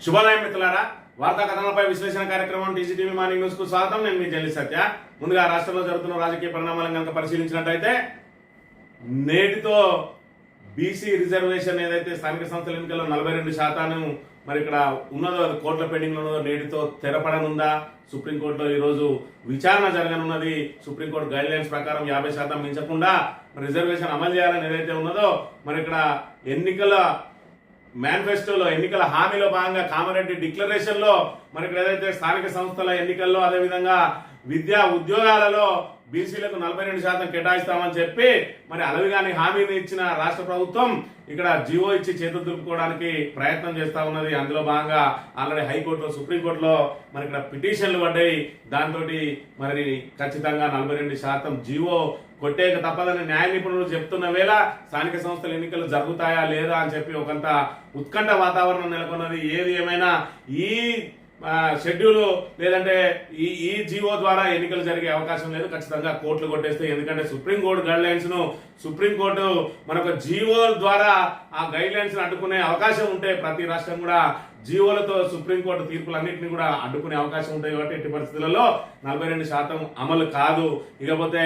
శుభోదయం మిత్రులారా, వార్తా కథనాలపై విశ్లేషణ కార్యక్రమం టీజీటీవీ మార్నింగ్ న్యూస్ కు స్వాగతం. నేను మీ జల్లి సత్య. ముందుగా రాష్ట్రంలో జరుగుతున్న రాజకీయ పరిణామాలను కనుక పరిశీలించినట్టయితే నేటితో బీసీ రిజర్వేషన్ ఏదైతే స్థానిక సంస్థల ఎన్నికల్లో 42% మరి ఇక్కడ ఉన్నదో కోర్టుల పెండింగ్ లో ఉన్నదో నేటితో తెరపడనుందా? సుప్రీంకోర్టులో ఈరోజు విచారణ జరగనున్నది. సుప్రీంకోర్టు గైడ్ లైన్స్ ప్రకారం 50% మించకుండా రిజర్వేషన్ అమలు చేయాలని ఏదైతే ఉన్నదో మరి ఇక్కడ ఎన్నికల మేనిఫెస్టోలో ఎన్నికల హామీలో భాగంగా కామారెడ్డి డిక్లరేషన్ లో మరి ఇక్కడ ఏదైతే స్థానిక సంస్థల ఎన్నికల్లో అదేవిధంగా విద్యా ఉద్యోగాలలో బీసీలకు 42% కేటాయిస్తామని చెప్పి మరి అలవిగాని హామీని ఇచ్చిన రాష్ట్ర ప్రభుత్వం ఇక్కడ జీవో ఇచ్చి చేతులు దులుపుకోవడానికి ప్రయత్నం చేస్తా ఉన్నది. అందులో భాగంగా ఆల్రెడీ హైకోర్టులో సుప్రీంకోర్టులో మరి ఇక్కడ పిటిషన్లు పడ్డాయి. దాంతో మరి ఖచ్చితంగా 42% జీవో కొట్టేక తప్పదని న్యాయ నిపుణులు చెప్తున్న వేళ స్థానిక సంస్థల ఎన్నికలు జరుగుతాయా లేదా అని చెప్పి ఒకంత ఉత్కంఠ వాతావరణం నెలకొన్నది. ఏది ఏమైనా ఈ షెడ్యూల్ లేదంటే ఈ జీవో ద్వారా ఎన్నికలు జరిగే అవకాశం లేదు. ఖచ్చితంగా కోర్టులు కొట్టేస్తే, ఎందుకంటే సుప్రీంకోర్టు గైడ్ లైన్స్ ను సుప్రీంకోర్టు మనకు జీవో ద్వారా ఆ గైడ్ లైన్స్ ను అడ్డుకునే అవకాశం ఉంటే ప్రతి రాష్ట్రం కూడా జీవోలతో సుప్రీంకోర్టు తీర్పులన్నింటినీ కూడా అడ్డుకునే అవకాశం ఉంటాయి. కాబట్టి ఎట్టి పరిస్థితులలో 42% అమలు కాదు. ఇకపోతే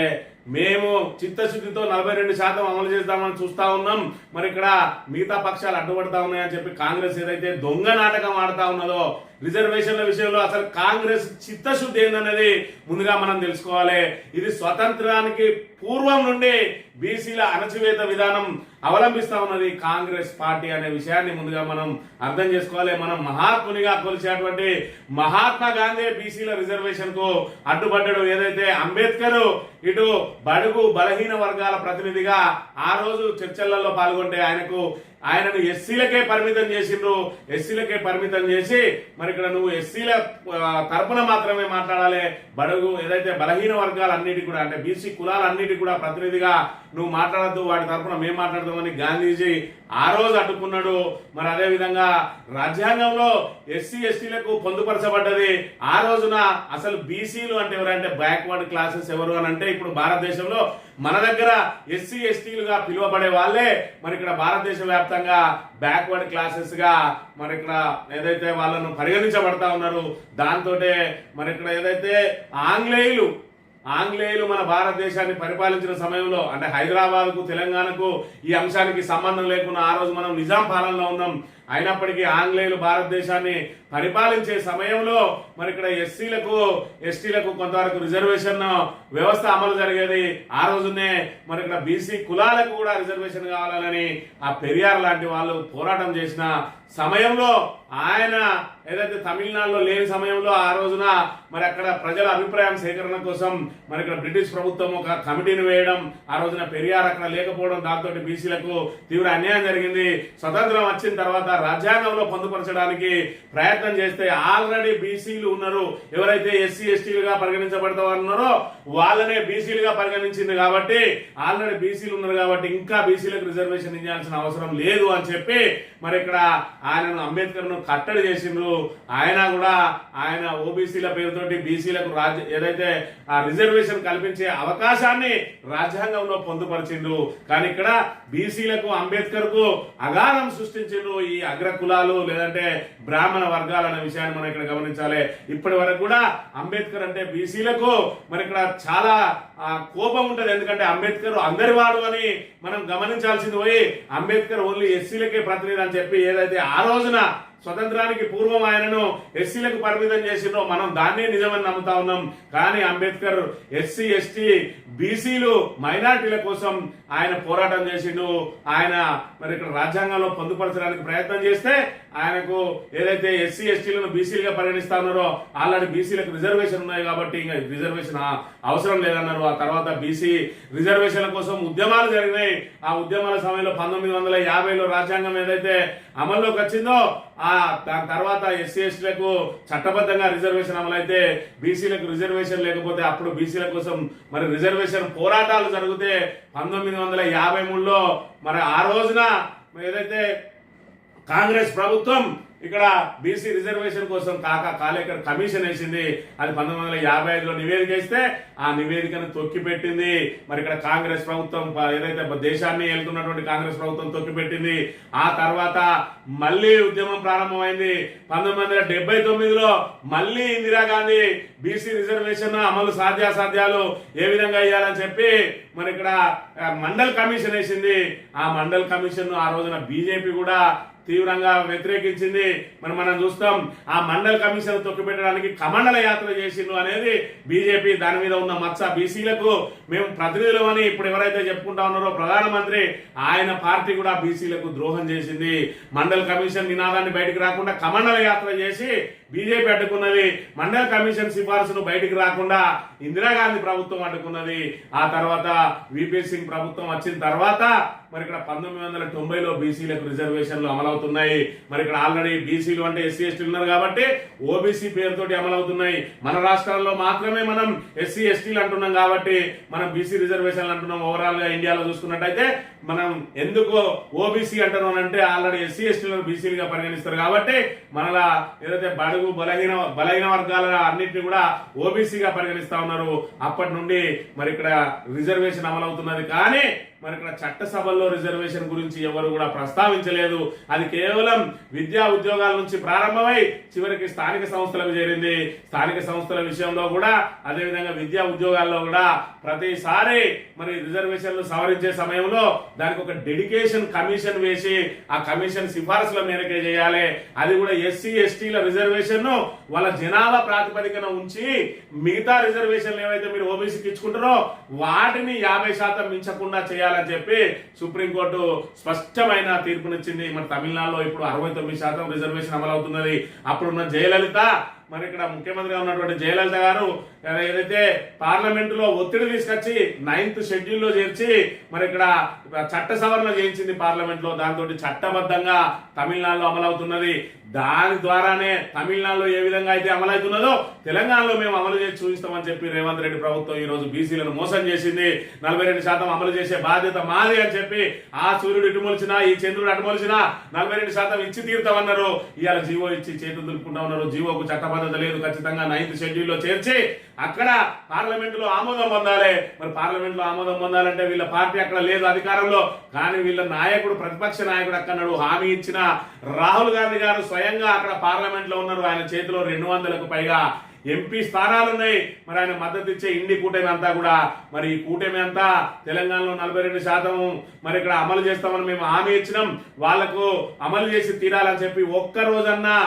మేము చిత్తశుద్ధితో 42% అమలు చేద్దామని చూస్తా ఉన్నాం. మరి ఇక్కడ మిగతా పక్షాలు అడ్డుపడతా ఉన్నాయని చెప్పి కాంగ్రెస్ ఏదైతే దొంగ నాటకం ఆడుతా ఉన్నదో రిజర్వేషన్ల విషయంలో అసలు కాంగ్రెస్ చిత్తశుద్ధి ఏందనేది ముందుగా మనం తెలుసుకోవాలి. ఇది స్వతంత్రానికి పూర్వం నుండి బీసీల అణచివేత విధానం అవలంబిస్తా ఉన్నది కాంగ్రెస్ పార్టీ అనే విషయాన్ని ముందుగా మనం అర్థం చేసుకోవాలి. మనం మహాత్మునిగా కొలిచేటువంటి మహాత్మా గాంధీ బీసీల రిజర్వేషన్ కు అడ్డుపడ్డాడు. ఏదైతే అంబేద్కర్ ఇటు బడుగు బలహీన వర్గాల ప్రతినిధిగా ఆ రోజు చర్చలలో పాల్గొంటే ఆయనను ఎస్సీలకే పరిమితం చేసిండ్రు. ఎస్సీలకే పరిమితం చేసి మరి ఇక్కడ నువ్వు ఎస్సీల తరపున మాత్రమే మాట్లాడాలి, బడుగు ఏదైతే బలహీన వర్గాలన్నిటి కూడా అంటే బీసీ కులాలన్నిటి కూడా ప్రతినిధిగా నువ్వు మాట్లాడద్దు, వాటి తరపున మేము మాట్లాడదామని గాంధీజీ ఆ రోజు అడ్డుకున్నాడు. మరి అదే విధంగా రాజ్యాంగంలో ఎస్సీ ఎస్టీలకు పొందుపరచబడ్డది. ఆ రోజున అసలు బీసీలు అంటే ఎవరంటే బ్యాక్వర్డ్ క్లాసెస్ ఎవరు అని అంటే ఇప్పుడు భారతదేశంలో మన దగ్గర ఎస్సీ ఎస్టీలుగా పిలువబడే వాళ్ళే మరి ఇక్కడ భారతదేశ వ్యాప్తంగా బ్యాక్వర్డ్ క్లాసెస్ గా మరి ఇక్కడ ఏదైతే వాళ్ళను పరిగణించబడతా ఉన్నారు. దాంతో మరి ఇక్కడ ఏదైతే ఆంగ్లేయులు మన భారతదేశాన్ని పరిపాలించిన సమయంలో అంటే హైదరాబాద్ కు తెలంగాణకు ఈ అంశానికి సంబంధం లేకుండా ఆ రోజు మనం నిజాం పాలనలో ఉన్నాం. అయినప్పటికీ ఆంగ్లేయులు భారతదేశాన్ని పరిపాలించే సమయంలో మరి ఇక్కడ ఎస్సీలకు ఎస్టీలకు కొంతవరకు రిజర్వేషన్ వ్యవస్థ అమలు జరిగేది. ఆ రోజునే మరి ఇక్కడ బీసీ కులాలకు కూడా రిజర్వేషన్ కావాలని ఆ పెరియార్ లాంటి వాళ్ళు పోరాటం చేసిన సమయంలో ఆయన ఏదైతే తమిళనాడులో లేని సమయంలో ఆ రోజున మరి అక్కడ ప్రజల అభిప్రాయం సేకరణ కోసం మరి ఇక్కడ బ్రిటిష్ ప్రభుత్వం ఒక కమిటీని వేయడం, ఆ రోజున పెరియార్ అక్కడ లేకపోవడం, దాంతో బీసీలకు తీవ్ర అన్యాయం జరిగింది. స్వతంత్రం వచ్చిన తర్వాత రాజ్యాంగంలో పొందుపరచడానికి ప్రయత్నం చేస్తే ఆల్రెడీ బీసీలు ఉన్నారు. ఎవరైతే ఎస్సీ ఎస్టీలుగా పరిగణించబడతా ఉన్నారో వాళ్ళనే బీసీలుగా పరిగణించింది. కాబట్టి ఆల్రెడీ బీసీలు ఉన్నారు కాబట్టి ఇంకా బీసీలకు రిజర్వేషన్ ఇవ్వాల్సిన అవసరం లేదు అని చెప్పి మరి ఇక్కడ ఆయనను అంబేద్కర్ ను కట్టడి చేసిండ్రు. ఆయన ఓబీసీల పేరుతోటి బీసీలకు ఏదైతే ఆ రిజర్వేషన్ కల్పించే అవకాశాన్ని రాజ్యాంగంలో పొందుపరిచిండ్రు. కానీ ఇక్కడ బీసీలకు అంబేద్కర్ కు అగాధం సృష్టించిండ్రు ఈ అగ్ర కులాలు లేదంటే బ్రాహ్మణ వర్గాలు అనే విషయాన్ని మనం ఇక్కడ గమనించాలి. ఇప్పటి వరకు కూడా అంబేద్కర్ అంటే బీసీలకు మరి ఇక్కడ చాలా కోపం ఉంటది. ఎందుకంటే అంబేద్కర్ అందరి వాడు అని మనం గమనించాల్సింది పోయి అంబేద్కర్ ఓన్లీ ఎస్సీలకే ప్రతినిధి అని చెప్పి ఏదైతే ఆ రోజున స్వతంత్రానికి పూర్వం ఆయనను ఎస్సీలకు పరిమితం చేసిండ్రో మనం దాన్నే నిజమని నమ్ముతా ఉన్నాం. కానీ అంబేద్కర్ ఎస్సీ ఎస్టీ బీసీలు మైనారిటీల కోసం ఆయన పోరాటం చేసిండు. ఆయన మరి ఇక్కడ రాజ్యాంగంలో పొందుపరచడానికి ప్రయత్నం చేస్తే ఆయనకు ఏదైతే ఎస్సీ ఎస్టీలను బీసీలుగా పరిగణిస్తా ఉన్నారో ఆల్రెడీ బీసీలకు రిజర్వేషన్ ఉన్నాయి కాబట్టి ఇంకా రిజర్వేషన్ అవసరం లేదన్నారు. ఆ తర్వాత బీసీ రిజర్వేషన్ల కోసం ఉద్యమాలు జరిగినాయి. ఆ ఉద్యమాల సమయంలో 1950లో రాజ్యాంగం ఏదైతే అమల్లోకి వచ్చిందో దాని తర్వాత ఎస్సీ ఎస్టీలకు చట్టబద్ధంగా రిజర్వేషన్ అమలైతే బీసీలకు రిజర్వేషన్ లేకపోతే అప్పుడు బీసీల కోసం మరి రిజర్వేషన్ పోరాటాలు జరిగితే 1953లో మరి ఆ రోజున ఏదైతే కాంగ్రెస్ ప్రభుత్వం ఇక్కడ బీసీ రిజర్వేషన్ కోసం కాలేకర్ కమిషన్ వేసింది. అది 1955లో నివేదిక ఇస్తే ఆ నివేదికను తొక్కిపెట్టింది. మరి ఇక్కడ కాంగ్రెస్ ప్రభుత్వం ఏదైతే దేశాన్ని ఏలుతున్నటువంటి కాంగ్రెస్ ప్రభుత్వం తొక్కిపెట్టింది. ఆ తర్వాత మళ్ళీ ఉద్యమం ప్రారంభమైంది. 1979లో మళ్ళీ ఇందిరాగాంధీ బీసీ రిజర్వేషన్ అమలు సాధ్యాసాధ్యాలు ఏ విధంగా ఇవ్వాలని చెప్పి మరి ఇక్కడ మండల్ కమిషన్ వేసింది. ఆ మండల్ కమిషన్ ఆ రోజున బీజేపీ కూడా తీవ్రంగా వ్యతిరేకించింది. మనం చూస్తాం ఆ మండల్ కమిషన్ తొక్కిపెట్టడానికి కమండల యాత్ర చేసిండు అనేది బీజేపీ. దాని మీద ఉన్న మచ్చ బీసీలకు మేము ప్రతినిధులు అని ఇప్పుడు ఎవరైతే చెప్పుకుంటా ఉన్నారో ప్రధానమంత్రి, ఆయన పార్టీ కూడా బీసీలకు ద్రోహం చేసింది. మండల్ కమిషన్ నినాదాన్ని బయటకు రాకుండా కమండల యాత్ర చేసి బీజేపీ అడ్డుకున్నది. మండల్ కమిషన్ సిఫార్సును బయటికి రాకుండా ఇందిరాగాంధీ ప్రభుత్వం అడ్డుకున్నది. ఆ తర్వాత విపి సింగ్ ప్రభుత్వం వచ్చిన తర్వాత మరి ఇక్కడ 1990లో బీసీలకు రిజర్వేషన్లు అమలవుతున్నాయి. మరి ఇక్కడ ఆల్రెడీ బీసీలు అంటే ఎస్సీ ఎస్టీలు ఉన్నారు కాబట్టి ఓబీసీ పేరుతోటి అమలవుతున్నాయి. మన రాష్ట్రాల్లో మాత్రమే మనం ఎస్సీ ఎస్టీలు అంటున్నాం కాబట్టి మనం బీసీ రిజర్వేషన్లు అంటున్నాం. ఓవరాల్ గా ఇండియాలో చూసుకున్నట్టయితే మనం ఎందుకు ఓబీసీ అంటున్నాం అంటే ఆల్రెడీ ఎస్సీ ఎస్టీలను బీసీలుగా పరిగణిస్తారు కాబట్టి మనలా ఏదైతే బడుగు బలహీన వర్గాల అన్నింటినీ కూడా ఓబీసీగా పరిగణిస్తా ఉన్నారు. అప్పటి నుండి మరి ఇక్కడ రిజర్వేషన్ అమలవుతున్నది. కానీ మరి ఇక్కడ చట్టసభల్లో రిజర్వేషన్ గురించి ఎవరు కూడా ప్రస్తావించలేదు. అది కేవలం విద్యా ఉద్యోగాల నుంచి ప్రారంభమై చివరికి స్థానిక సంస్థలకు చేరింది. స్థానిక సంస్థల విషయంలో కూడా అదేవిధంగా విద్యా ఉద్యోగాల్లో కూడా ప్రతిసారి మరి రిజర్వేషన్లు సవరించే సమయంలో దానికి ఒక డెడికేషన్ కమిషన్ వేసి ఆ కమిషన్ సిఫార్సుల మేరకే చేయాలి. అది కూడా ఎస్సీ ఎస్టీల రిజర్వేషన్ వాళ్ళ జనాభా ప్రాతిపదికన ఉంచి మిగతా రిజర్వేషన్లు ఏవైతే మీరు ఓబీసీకి ఇచ్చుకుంటారో వాటిని 50% మించకుండా చేయాలని చెప్పి సుప్రీంకోర్టు స్పష్టమైన తీర్పునిచ్చింది. మరి తమిళనాడులో ఇప్పుడు 69% రిజర్వేషన్ అమలవుతున్నది. అప్పుడున్న జయలలిత మరి ఇక్కడ ముఖ్యమంత్రిగా ఉన్నటువంటి జయలలిత గారు ఏదైతే పార్లమెంటులో ఒత్తిడి తీసుకొచ్చి 9th షెడ్యూల్లో చేర్చి మరి ఇక్కడ చట్ట సవరణ చేయించింది పార్లమెంట్ లో. దాంతో చట్టబద్ధంగా తమిళనాడులో అమలవుతున్నది. దాని ద్వారానే తమిళనాడులో ఏ విధంగా అయితే అమలవుతున్నదో తెలంగాణలో మేము అమలు చేసి చూపిస్తామని చెప్పి రేవంత్ రెడ్డి ప్రభుత్వం ఈ రోజు బీసీలను మోసం చేసింది. 42% అమలు చేసే బాధ్యత మాది అని చెప్పి ఆ సూర్యుడు ఇటు మొలిచినా ఈ చంద్రుడు అటు మొలిచినా 42% ఇచ్చి తీరుతామన్నారు. ఇవాళ జీవో ఇచ్చి చేతులు దులుపుకుంటా ఉన్నారు. జీవోకు చట్టబద్ధత లేదు. ఖచ్చితంగా 9th షెడ్యూల్లో చేర్చి అక్కడ పార్లమెంట్ లో ఆమోదం పొందాలి. మరి పార్లమెంట్ లో ఆమోదం పొందాలంటే వీళ్ళ పార్టీ అక్కడ లేదు అధికారంలో. కానీ వీళ్ళ నాయకుడు ప్రతిపక్ష నాయకుడు అక్కన్నాడు. హామీ ఇచ్చిన రాహుల్ గాంధీ గారు స్వయంగా అక్కడ పార్లమెంట్ లో ఉన్నారు. ఆయన చేతిలో 200కు పైగా ఎంపీ స్థానాలున్నాయి. మరి ఆయన మద్దతు ఇచ్చే ఇండి కూటమి అంతా కూడా మరి ఈ కూటమి అంతా తెలంగాణలో 42% మరి ఇక్కడ అమలు చేస్తామని మేము హామీ ఇచ్చినాం. వాళ్లకు అమలు చేసి తీరాలని చెప్పి ఒక్క రోజన్నా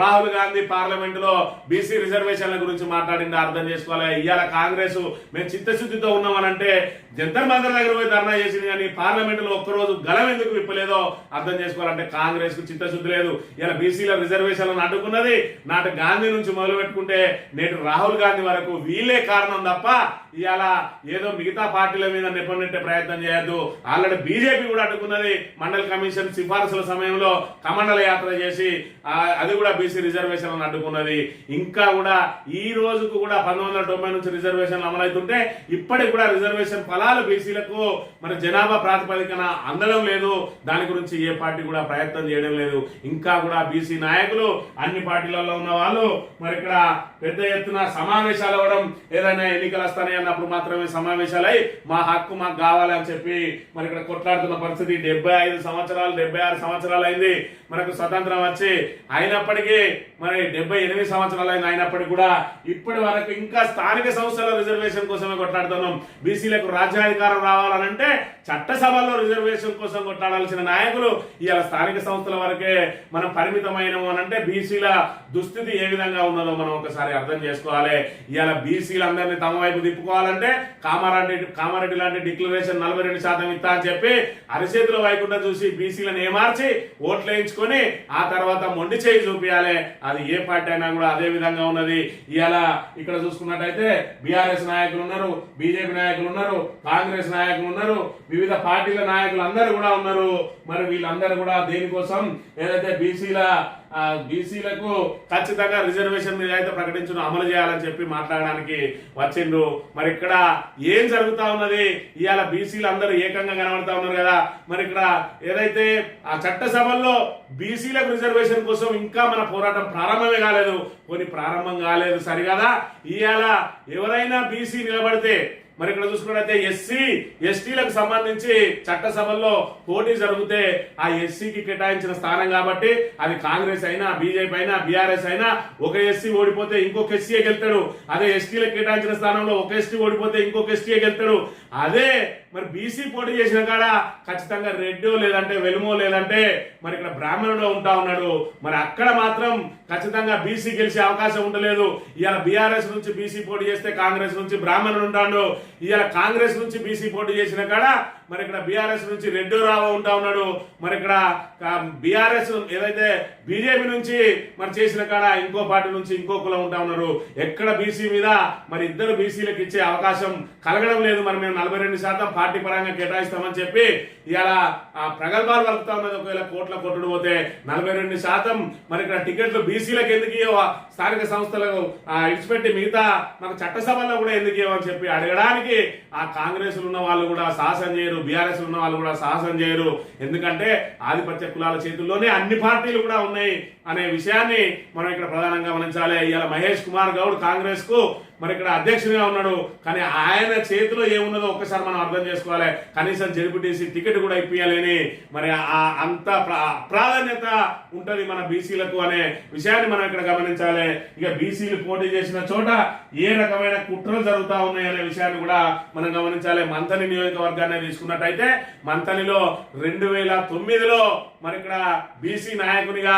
రాహుల్ గాంధీ పార్లమెంట్ లో బీసీ రిజర్వేషన్ల గురించి మాట్లాడింది అర్థం చేసుకోవాలి. ఇవాళ కాంగ్రెస్ మేము చిత్తశుద్ధితో ఉన్నామనంటే జంతర్ మంతర్ దగ్గర పోయి ధర్నా చేసింది. కానీ పార్లమెంట్ లో ఒక్కరోజు గలం ఎందుకు విప్పలేదో అర్థం చేసుకోవాలంటే కాంగ్రెస్ కు చిత్తశుద్ధి లేదు. ఇలా బీసీల రిజర్వేషన్లను అడ్డుకున్నది నాటి గాంధీ నుంచి మొదలు పెట్టుకుంటే నేటి రాహుల్ గాంధీ వరకు వీళ్ళే కారణం తప్ప ఇవాళ ఏదో మిగతా పార్టీల మీద నెప్పనెట్టే ప్రయత్నం చేయొద్దు. ఆల్రెడీ బీజేపీ కూడా అడ్డుకున్నది. మండల్ కమిషన్ సిఫార్సుల సమయంలో కమండల యాత్ర చేసి అది కూడా బీసీ రిజర్వేషన్లను అడ్డుకున్నది. ఇంకా కూడా ఈ రోజుకు కూడా 1990 నుంచి రిజర్వేషన్లు అమలవుతుంటే ఇప్పటికి కూడా రిజర్వేషన్ ఫలాలు బీసీలకు మన జనాభా ప్రాతిపదికన అందడం లేదు. దాని గురించి ఏ పార్టీ కూడా ప్రయత్నం చేయడం లేదు. ఇంకా కూడా బీసీ నాయకులు అన్ని పార్టీలలో ఉన్న వాళ్ళు మరి ఇక్కడ పెద్ద ఎత్తున సమావేశాలు అవ్వడం, ఏదైనా ఎన్నికలు వస్తాయి అన్నప్పుడు మాత్రమే సమావేశాలై మా హక్కు మాకు కావాలి అని చెప్పి మరి ఇక్కడ కొట్లాడుతున్న పరిస్థితి. 75 సంవత్సరాలు 76 సంవత్సరాలు అయింది మనకు స్వతంత్రం వచ్చి. అయినప్పటికీ మరి 78 సంవత్సరాలు అయింది. అయినప్పటికీ కూడా ఇప్పటి వరకు ఇంకా స్థానిక సంస్థల రిజర్వేషన్ కోసమే కొట్లాడుతున్నాం. బీసీలకు రాజ్యాధికారం రావాలనంటే చట్టసభల్లో రిజర్వేషన్ కోసం కొట్లాడాల్సిన నాయకులు ఇవాళ స్థానిక సంస్థల వరకే మనం పరిమితమైనము అనంటే బీసీల దుస్థితి ఏ విధంగా ఉన్నదో మనం ఒకసారి అర్థం చేసుకోవాలి. ఇవాళ బీసీలందరినీ తమ వైపు తిప్పుకోవాలంటే కామారెడ్డి లాంటి డిక్లరేషన్ 42% ఇస్తా అని చెప్పి అరిచేతుల వైకుండా చూసి బీసీలను ఏమార్చి ఓట్లు వేయించుకొని ఆ తర్వాత మొండి చేయి చూపించాలి. అది ఏ పార్టీ అయినా కూడా అదే విధంగా ఉన్నది. ఇవాళ ఇక్కడ చూసుకున్నట్టయితే బీఆర్ఎస్ నాయకులు ఉన్నారు, బీజేపీ నాయకులు ఉన్నారు, కాంగ్రెస్ నాయకులు ఉన్నారు, వివిధ పార్టీల నాయకులు అందరూ కూడా ఉన్నారు. మరి వీళ్ళందరూ కూడా దేనికోసం ఏదైతే బీసీల బీసీలకు ఖచ్చితంగా రిజర్వేషన్ మీద అయితే ప్రకటించిన అమలు చేయాలని చెప్పి మాట్లాడడానికి వచ్చిండ్రు. మరి ఇక్కడ ఏం జరుగుతా ఉన్నది? ఇవాళ బీసీలు అందరూ ఏకంగా కనబడతా ఉన్నారు కదా. మరి ఇక్కడ ఏదైతే ఆ చట్టసభల్లో బీసీలకు రిజర్వేషన్ కోసం ఇంకా మన పోరాటం ప్రారంభమే కాలేదు, కొన్ని ప్రారంభం కాలేదు సరిగదా. ఇవాళ ఎవరైనా బీసీ నిలబడితే మరి ఇక్కడ చూసుకున్నట్లయితే ఎస్సీ ఎస్టీలకు సంబంధించి చట్టసభల్లో పోటీ జరిగితే ఆ ఎస్సీకి కేటాయించిన స్థానం కాబట్టి అది కాంగ్రెస్ అయినా బీజేపీ అయినా బీఆర్ఎస్ అయినా ఒక ఎస్సీ ఓడిపోతే ఇంకొక ఎస్సీ గెలుతాడు. అదే ఎస్టీలకు కేటాయించిన స్థానంలో ఒక ఎస్టీ ఓడిపోతే ఇంకొక ఎస్టీ గెలుతాడు. అదే మరి బీసీ పోటీ చేసిన కాడ ఖచ్చితంగా రెడ్డో లేదంటే వెలుమో లేదంటే మరి ఇక్కడ బ్రాహ్మణుడు ఉంటా ఉన్నాడు. మరి అక్కడ మాత్రం ఖచ్చితంగా బీసీ గెలిచే అవకాశం ఉండలేదు. ఇవాళ బీఆర్ఎస్ నుంచి బీసీ పోటీ చేస్తే కాంగ్రెస్ నుంచి బ్రాహ్మణుడు ఉంటాడు. ఇవాళ కాంగ్రెస్ నుంచి బీసీ పోటీ చేసిన కాడ మరి ఇక్కడ బీఆర్ఎస్ నుంచి రెడ్డి రావు ఉంటా ఉన్నాడు. మరి ఇక్కడ బీఆర్ఎస్ ఏదైతే బీజేపీ నుంచి మరి చేసిన కాడ ఇంకో పార్టీ నుంచి ఇంకో కులం ఉంటా ఉన్నారు. ఎక్కడ బీసీ మీద మరి ఇద్దరు బీసీలకు ఇచ్చే అవకాశం కలగడం లేదు. మరి మేము 42% పార్టీ పరంగా కేటాయిస్తామని చెప్పి ఇలా ప్రగల్భాలు కలుపుతా ఉన్నది. ఒకవేళ కోట్ల కొట్టుడు పోతే 42% మరి ఇక్కడ టికెట్లు బీసీలకు ఎందుకు ఇవ్వ, స్థానిక సంస్థలకు ఇడిచిపెట్టి మిగతా మాకు చట్టసభల్లో కూడా ఎందుకు ఇవ్వని చెప్పి అడగడానికి ఆ కాంగ్రెస్ ఉన్న వాళ్ళు కూడా సాహసం చేయరు, బీఆర్ఎస్ ఉన్న వాళ్ళు కూడా సాహసం చేయరు. ఎందుకంటే ఆధిపత్య కులాల చేతుల్లోనే అన్ని పార్టీలు కూడా ఉన్నాయి అనే విషయాన్ని మనం ఇక్కడ ప్రధానంగా గమనించాలి. ఇవాళ మహేష్ కుమార్ గౌడ్ కాంగ్రెస్ కు మరి ఇక్కడ అధ్యక్షుడిగా ఉన్నాడు. కానీ ఆయన చేతిలో ఏమున్నదో ఒక్కసారి మనం అర్థం చేసుకోవాలి. కనీసం జెడ్పీటీసీ టికెట్ కూడా ఇప్పియాలని మరి అంత ప్రాధాన్యత ఉంటది మన బీసీలకు అనే విషయాన్ని మనం ఇక్కడ గమనించాలి. ఇక బీసీలు పోటీ చేసిన చోట ఏ రకమైన కుట్రలు జరుగుతా ఉన్నాయి అనే విషయాన్ని కూడా మనం గమనించాలి. మంథని నియోజకవర్గాన్ని తీసుకున్నట్టయితే మంథనిలో 2009లో మరి ఇక్కడ బీసీ నాయకునిగా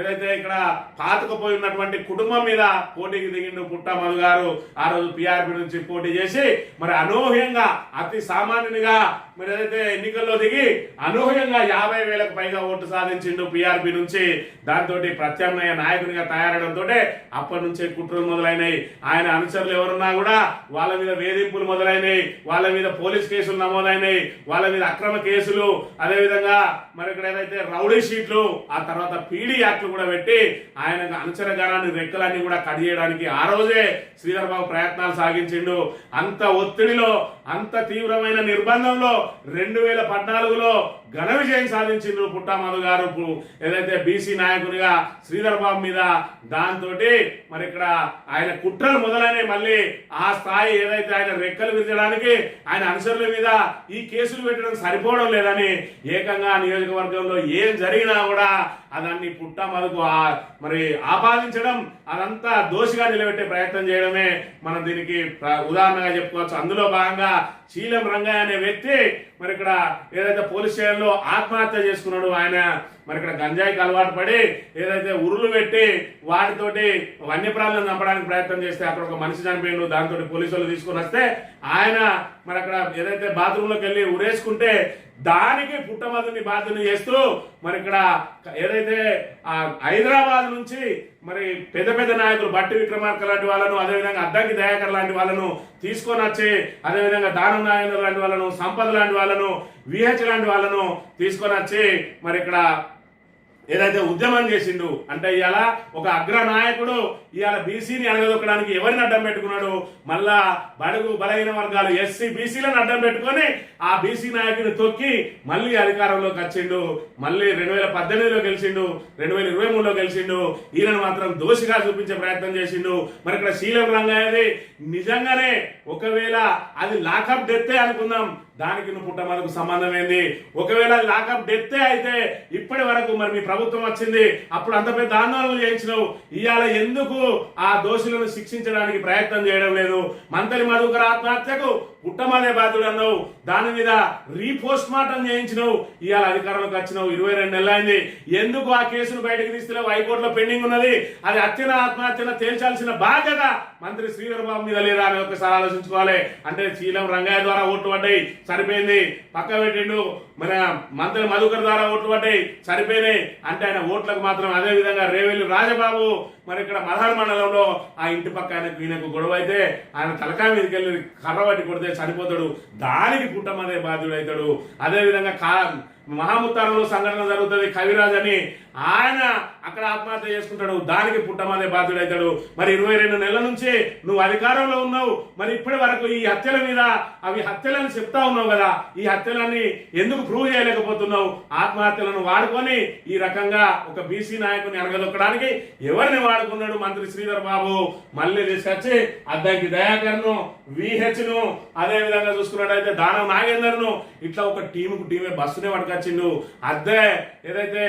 ఏదైతే ఇక్కడ పాతుకుపోయి ఉన్నటువంటి కుటుంబం మీద పోటీకి దిగిండు పుట్టా మధు గారు. ఆ రోజు పిఆర్పి నుంచి పోటీ చేసి మరి అనూహ్యంగా అతి సామాన్యునిగా మరి ఏదైతే ఎన్నికల్లో దిగి అనూహ్యంగా 50,000కు పైగా ఓటు సాధించిండు పిఆర్పి నుంచి. దాంతో ప్రత్యామ్నాయ నాయకునిగా తయారవడంతో అప్పటి నుంచే కుట్రలు మొదలైనవి. ఆయన అనుచరులు ఎవరున్నా కూడా వాళ్ళ మీద వేధింపులు మొదలైనవి, వాళ్ళ మీద పోలీస్ కేసులు నమోదైనవి, వాళ్ళ మీద అక్రమ కేసులు, అదేవిధంగా మరి ఇక్కడ ఏదైతే రౌడీ షీట్లు, ఆ తర్వాత పీడీ యాక్ట్లు కూడా పెట్టి ఆయన అనుచరగానాన్ని రెక్కలన్నీ కూడా కట్ చేయడానికి ఆ రోజే శ్రీధర్ బాబు ప్రయత్నాలు సాగించిండు. అంత ఒత్తిడిలో అంత తీవ్రమైన నిర్బంధంలో 2014లో ఘన విజయం సాధించిండ్రు పుట్టా మధు గారు ఏదైతే బీసీ నాయకునిగా శ్రీధర్ బాబు మీద. దాంతో మరి ఇక్కడ ఆయన కుట్రలు మొదలైన మళ్ళీ ఆ స్థాయి ఏదైతే ఆయన రెక్కలు విరచడానికి ఆయన అనుసరుల మీద ఈ కేసులు పెట్టడం సరిపోవడం లేదని ఏకంగా నియోజకవర్గంలో ఏం జరిగినా కూడా అదాన్ని పుట్టా మధుకు మరి ఆపాదించడం, అదంతా దోషిగా నిలబెట్టే ప్రయత్నం చేయడమే మనం దీనికి ఉదాహరణగా చెప్పుకోవచ్చు. అందులో భాగంగా శీలం రంగయ్య అనే వ్యక్తి మరి ఇక్కడ ఏదైతే పోలీస్ స్టేషన్లో ఆత్మహత్య చేసుకున్నాడు. ఆయన మరి ఇక్కడ గంజాయికి అలవాటు పడి ఏదైతే ఉరులు పెట్టి వాటితోటి వన్యప్రాణులను చంపడానికి ప్రయత్నం చేస్తే అక్కడ ఒక మనిషి చనిపోయిండు. దాంతో పోలీసులు తీసుకొని వస్తే ఆయన మరి అక్కడ ఏదైతే బాత్రూంలోకి వెళ్ళి ఉరేసుకుంటే దానికి పుట్టమధుని బాధ్యత చేస్తూ మరి ఇక్కడ ఏదైతే హైదరాబాద్ నుంచి మరి పెద్ద పెద్ద నాయకులు బట్టి విక్రమార్క లాంటి వాళ్ళను, అదేవిధంగా అద్దంకి దయాకర్ లాంటి వాళ్ళను తీసుకొని వచ్చి, అదేవిధంగా దానం నాగేంద్ర లాంటి వాళ్ళను, సంపద లాంటి వాళ్ళను, విహెచ్ లాంటి వాళ్ళను తీసుకొని వచ్చి మరి ఇక్కడ ఏదైతే ఉద్యమం చేసిండు అంటే ఇవాళ ఒక అగ్ర నాయకుడు ఇవాళ బీసీని అణగదొక్కడానికి ఎవరిని అడ్డం పెట్టుకున్నాడు? మళ్ళా బడుగు బలహీన వర్గాలు ఎస్సీ బీసీలను అడ్డం పెట్టుకొని ఆ బీసీ నాయకుని తొక్కి మళ్ళీ అధికారంలోకి వచ్చిండు. మళ్ళీ 2018లో గెలిచిండు, 2023లో గెలిచిండు. ఈయనను మాత్రం దోషిగా చూపించే ప్రయత్నం చేసిండు. మరి ఇక్కడ శీలం రంగయ్యది నిజంగానే ఒకవేళ అది లాకప్ డెత్తే అనుకుందాం, దానికి నువ్వు పుట్టమధుకు సంబంధం ఏంది? ఒకవేళ లాకప్ డెత్తే అయితే ఇప్పటి వరకు మరి మీ ప్రభుత్వం వచ్చింది, అప్పుడు అంత పెద్ద ఆందోళనలు చేయించినావు. ఇవాళ ఎందుకు ఆ దోషులను శిక్షించడానికి ప్రయత్నం చేయడం లేదు? మంత్రి మధుకర్ ఆత్మహత్యకు పుట్టమధే బాధ్యుడు అన్నావు, దాని మీద రీపోస్ట్ మార్టం చేయించినావు. ఇవాళ అధికారంలోకి వచ్చినావు, 22 నెలలు అయింది. ఎందుకు ఆ కేసును బయటకు తీస్తలేవు? హైకోర్టులో పెండింగ్ ఉన్నది. అది హత్యన ఆత్మహత్యన తేల్చాల్సిన బాధ్యత మంత్రి శ్రీధర్ బాబు మీద లేదా అని ఒకసారి ఆలోచించుకోవాలి. అంటే శీలం రంగయ్య ద్వారా ఓట్లు పడ్డాయి, సరిపోయింది, పక్క పెట్టిండు. మన మంత్రి మధుకర్ ద్వారా ఓట్లు పడ్డాయి, సరిపోయినాయి. అంటే ఆయన ఓట్లకు మాత్రం అదే విధంగా రేవెల్లి రాజబాబు మరి ఇక్కడ మదర్ మండలంలో ఆ ఇంటి పక్క ఈయనకు గొడవ అయితే ఆయన తలకాయ మీదకి వెళ్ళి కర్ర పట్టి కొడితే చనిపోతాడు, దానికి పుట్టమధే బాధ్యుడు అవుతాడు. అదేవిధంగా మహాముత్తారంలో సంఘటన జరుగుతుంది. కవిరాజ్ అని ఆయన అక్కడ ఆత్మహత్య చేసుకుంటాడు, దానికి పుట్టమదే బాధ్యుడవుతాడు. మరి 22 నెలల నుంచి నువ్వు అధికారంలో ఉన్నావు, మరి ఇప్పటి వరకు ఈ హత్యల మీద అవి హత్యలని చెప్తా ఉన్నావు కదా, ఈ హత్యలన్నీ ఎందుకు ప్రూవ్ చేయలేకపోతున్నావు? ఆత్మహత్యలను వాడుకొని ఈ రకంగా ఒక బీసీ నాయకుని అడగదొక్కడానికి ఎవరిని వాడుకున్నాడు? మంత్రి శ్రీధర్ బాబు మళ్ళీ తీసుకొచ్చి అద్దంకి దయాకర్ ను, విహెచ్ ను, అదే విధంగా చూసుకున్నట్టయితే దానం నాగేందర్ ను, ఇట్లా ఒక టీమే బస్సునే పట్టుకొచ్చిండు. ఏదైతే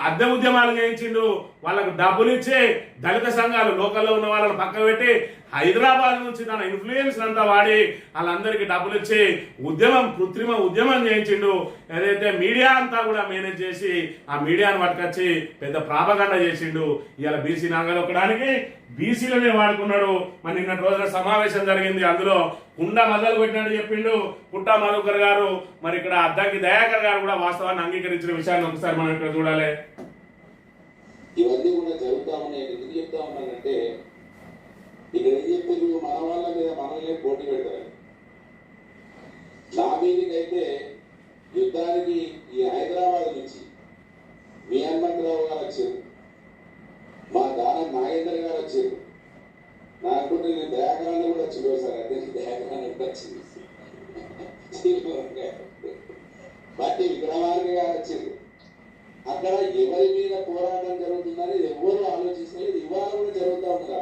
అద్దె ఉద్యమాలు చేయించిండు, వాళ్ళకు డబ్బులు ఇచ్చి దళిత సంఘాలు లోకల్లో ఉన్న వాళ్ళని పక్క పెట్టి హైదరాబాద్ నుంచి తన ఇన్ఫ్లుయెన్స్ అంతా వాడి వాళ్ళందరికీ డబ్బులు ఇచ్చి కృత్రిమ ఉద్యమం చేయించిండు. ఏదైతే మీడియా అంతా కూడా మేనేజ్ చేసి ఆ మీడియాను పట్టుకొచ్చి పెద్ద ప్రాపగండ చేసిండు. ఇవాళ బీసీ నాగదొక్కడానికి బీసీలనే వాడుకున్నాడు. మరి నిన్నటి రోజున సమావేశం జరిగింది, అందులో కుండ మొదలు పెట్టినట్టు చెప్పిండు పుట్టా మధుకర్ గారు. మరి ఇక్కడ అద్దంకి దయాకర్ గారు కూడా వాస్తవాన్ని అంగీకరించిన విషయాన్ని ఒకసారి మనం ఇక్కడ చూడాలి. ఇవన్నీ కూడా జరుగుతా ఉన్నాయి. ఎందుకు చెప్తా ఉన్నానంటే ఇక్కడ ఏం చెప్తే మన వాళ్ళ మీద మనల్ని పోటీ పెడతారు. నా మీదకి అయితే యుద్ధానికి ఈ హైదరాబాద్ నుంచి మీ హనుమంతరావు గారు వచ్చారు, మా దానం నాగేందర్ గారు వచ్చారు, నాకు నేను దయాకరాన్ని కూడా వచ్చి సార్ అయితే దయాకరాన్ని వచ్చింది, బట్టి విక్రమార్క గారు వచ్చారు. అక్కడ ఎవరి మీద పోరాటం జరుగుతుందని ఎవరు ఆలోచిస్తలేదు. ఇవాళ కూడా జరుగుతూ ఉందా?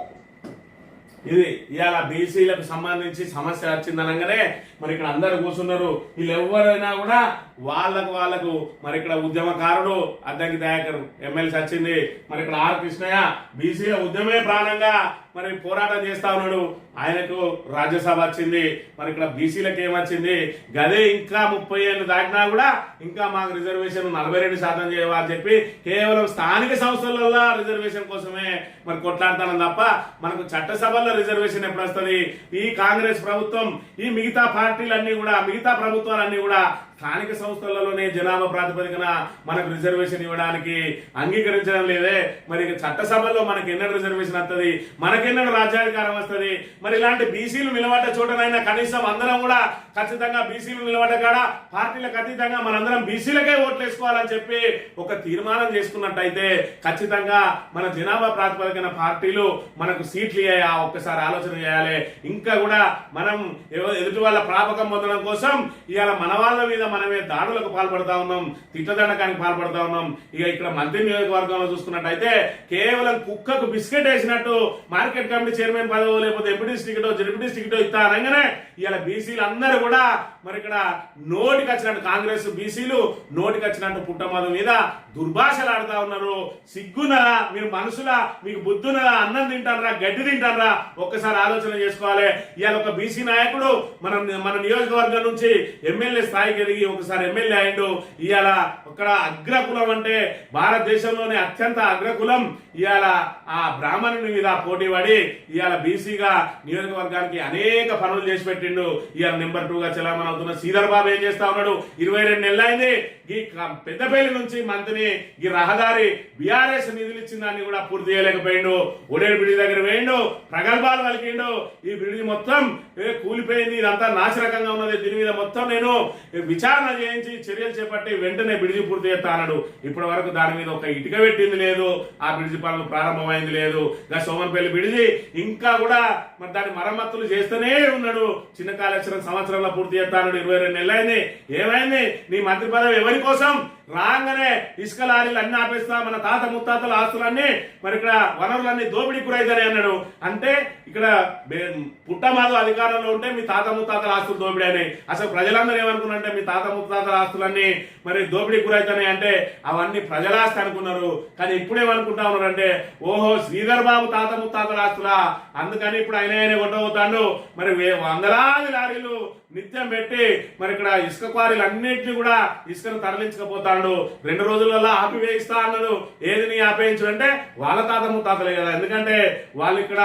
ఇది ఇవాళ బీసీలకు సంబంధించి సమస్య వచ్చిందనగానే మరి ఇక్కడ అందరు కూర్చున్నారు. వీళ్ళు ఎవరైనా కూడా వాళ్ళకు మరి ఇక్కడ ఉద్యమకారుడు అద్దంకి దయాకర్ ఎమ్మెల్సీ వచ్చింది, మరి ఇక్కడ ఆర్ కృష్ణయ్య బీసీల ఉద్యమే ప్రాణంగా మరి పోరాటం చేస్తా ఉన్నాడు, ఆయనకు రాజ్యసభ వచ్చింది. మరి ఇక్కడ బీసీలకు ఏమొచ్చింది? గదే ఇంకా 30 ఏళ్ళు దాటినా కూడా ఇంకా మాకు రిజర్వేషన్ 42% చేయవని చెప్పి కేవలం స్థానిక సంస్థలలో రిజర్వేషన్ కోసమే మరి కొట్లాడతాను తప్ప మనకు చట్టసభల్లో రిజర్వేషన్ ఎప్పుడు వస్తుంది? ఈ కాంగ్రెస్ ప్రభుత్వం, ఈ మిగతా పార్టీలన్నీ కూడా, మిగతా ప్రభుత్వాలన్నీ కూడా స్థానిక సంస్థలలోనే జనాభా ప్రాతిపదికన మనకు రిజర్వేషన్ ఇవ్వడానికి అంగీకరించడం లేదే. మరి చట్టసభలో మనకి ఎన్నడూ రిజర్వేషన్ వస్తుంది? మనకెన్నడూ రాజ్యాధికారం వస్తుంది? మరి ఇలాంటి బీసీలు నిలబడ్డ చోటనైనా కనీసం అందరం కూడా ఖచ్చితంగా బీసీలు నిలబడ్డ కాడ పార్టీలకు అతీతంగా మనందరం బీసీలకే ఓట్లు వేసుకోవాలని చెప్పి ఒక తీర్మానం చేసుకున్నట్టయితే ఖచ్చితంగా మన జనాభా ప్రాతిపదికన పార్టీలు మనకు సీట్లు ఇయ్యాయా ఒక్కసారి ఆలోచన చేయాలి. ఇంకా కూడా మనం ఎదుటి వాళ్ళ ప్రాపకం పొందడం కోసం ఇవాళ మన వాళ్ళ మీద మనమే దాడులకు పాల్పడతా ఉన్నాం, తిట్టదండకానికి పాల్పడతా ఉన్నాం. ఇక ఇక్కడ మంత్రి నియోజకవర్గంలో చూసుకున్నట్టయితే కేవలం కుక్కకు బిస్కెట్ వేసినట్టు మార్కెట్ కమిటీ చైర్మన్ పదవో లేకపోతే ఎంపీటీసీ టికెటో జెడ్పీటీసీ టికెటో ఇస్తా అనగానే ఇవాళ బీసీలు అందరూ కూడా మరి ఇక్కడ నోటికి వచ్చినట్టు కాంగ్రెస్ బీసీలు నోటికి వచ్చినట్టు పుట్టమద మీద దుర్భాషలు ఆడుతా ఉన్నారు. సిగ్గునరా? మీరు మనుషులా? మీకు బుద్ధునరా? అన్నం తింటారా? గడ్డి తింటారా? ఒక్కసారి ఆలోచన చేసుకోవాలి. ఇవాళ ఒక బీసీ నాయకుడు మన నియోజకవర్గం నుంచి ఎమ్మెల్యే స్థాయికి ఎదిగి ఒకసారి ఎమ్మెల్యే అయిండు. ఇవాళ ఇక్కడ అగ్రకులం అంటే భారతదేశంలోనే అత్యంత అగ్రకులం ఇవాళ ఆ బ్రాహ్మణుని మీద పోటీ పడి ఇవాళ బీసీగా నియోజకవర్గానికి అనేక పనులు చేసి పెట్టిండు. ఇవాళ నెంబర్ 2గా చలామణి అవుతున్న శ్రీధర్ బాబు ఏం చేస్తా ఉన్నాడు? 22 నెలలు అయింది. ఈ పెద్దపల్లి నుంచి మంత్రిని ఈ రహదారి బీఆర్ఎస్ నిధులు ఇచ్చిన దాన్ని కూడా పూర్తి చేయలేకపోయిండు. ఒడేడు బ్రిడ్జి దగ్గర వేయండు, ప్రగల్భాలు పలికిండు. ఈ బ్రిడ్జి మొత్తం కూలిపోయింది, ఇదంతా నాశరకంగా ఉన్నది, దీని మీద మొత్తం నేను విచారణ చేయించి చర్యలు చేపట్టి వెంటనే బ్రిడ్జి పూర్తి చేస్తా అన్నాడు. ఇప్పటి వరకు దాని మీద ఒక ఇటుక పెట్టింది లేదు, ఆ బ్రిడ్జి పనులు ప్రారంభమైంది లేదు. సోమన్పల్లి బ్రిడ్జి ఇంకా కూడా మరి దాని మరమ్మతులు చేస్తూనే ఉన్నాడు. చిన్న కాళేశ్వరం సంవత్సరంలో పూర్తి చేస్తాడు. 22 నెలలు అయింది. ఏమైంది? నీ మంత్రి పదవి ఎవరి కోసం? రాగానే ఇసుక లారీలు అన్ని ఆపేస్తా, మన తాత ముత్తాతల ఆస్తులన్నీ మరి ఇక్కడ వనరులన్నీ దోపిడీ గురైతాయి అన్నాడు. అంటే ఇక్కడ పుట్టమాదు అధికారంలో ఉంటే మీ తాత ముత్తాతల ఆస్తులు దోపిడీ అని. అసలు ప్రజలందరూ ఏమనుకున్నారంటే మీ తాత ముత్తాతల ఆస్తులన్నీ మరి దోపిడీ గురైతాయి అంటే అవన్నీ ప్రజలాస్తి అనుకున్నారు. కానీ ఇప్పుడు ఏమనుకుంటా ఉన్నారంటే ఓహో శ్రీధర్ బాబు తాత ముత్తాతల ఆస్తులా, అందుకని ఇప్పుడు ఆయన కొట్టబోతాడు. మరి వందలాది లారీలు నిత్యం పెట్టి మరి ఇక్కడ ఇసుక క్వారీలు అన్నింటినీ కూడా ఇసుకను తరలించకపోతాడు. 2 రోజులలో ఆపివేయిస్తా అన్నాడు. ఏది నీ ఆపేయించు అంటే వాళ్ళ తాత ముత్తాతలే కదా, ఎందుకంటే వాళ్ళు ఇక్కడ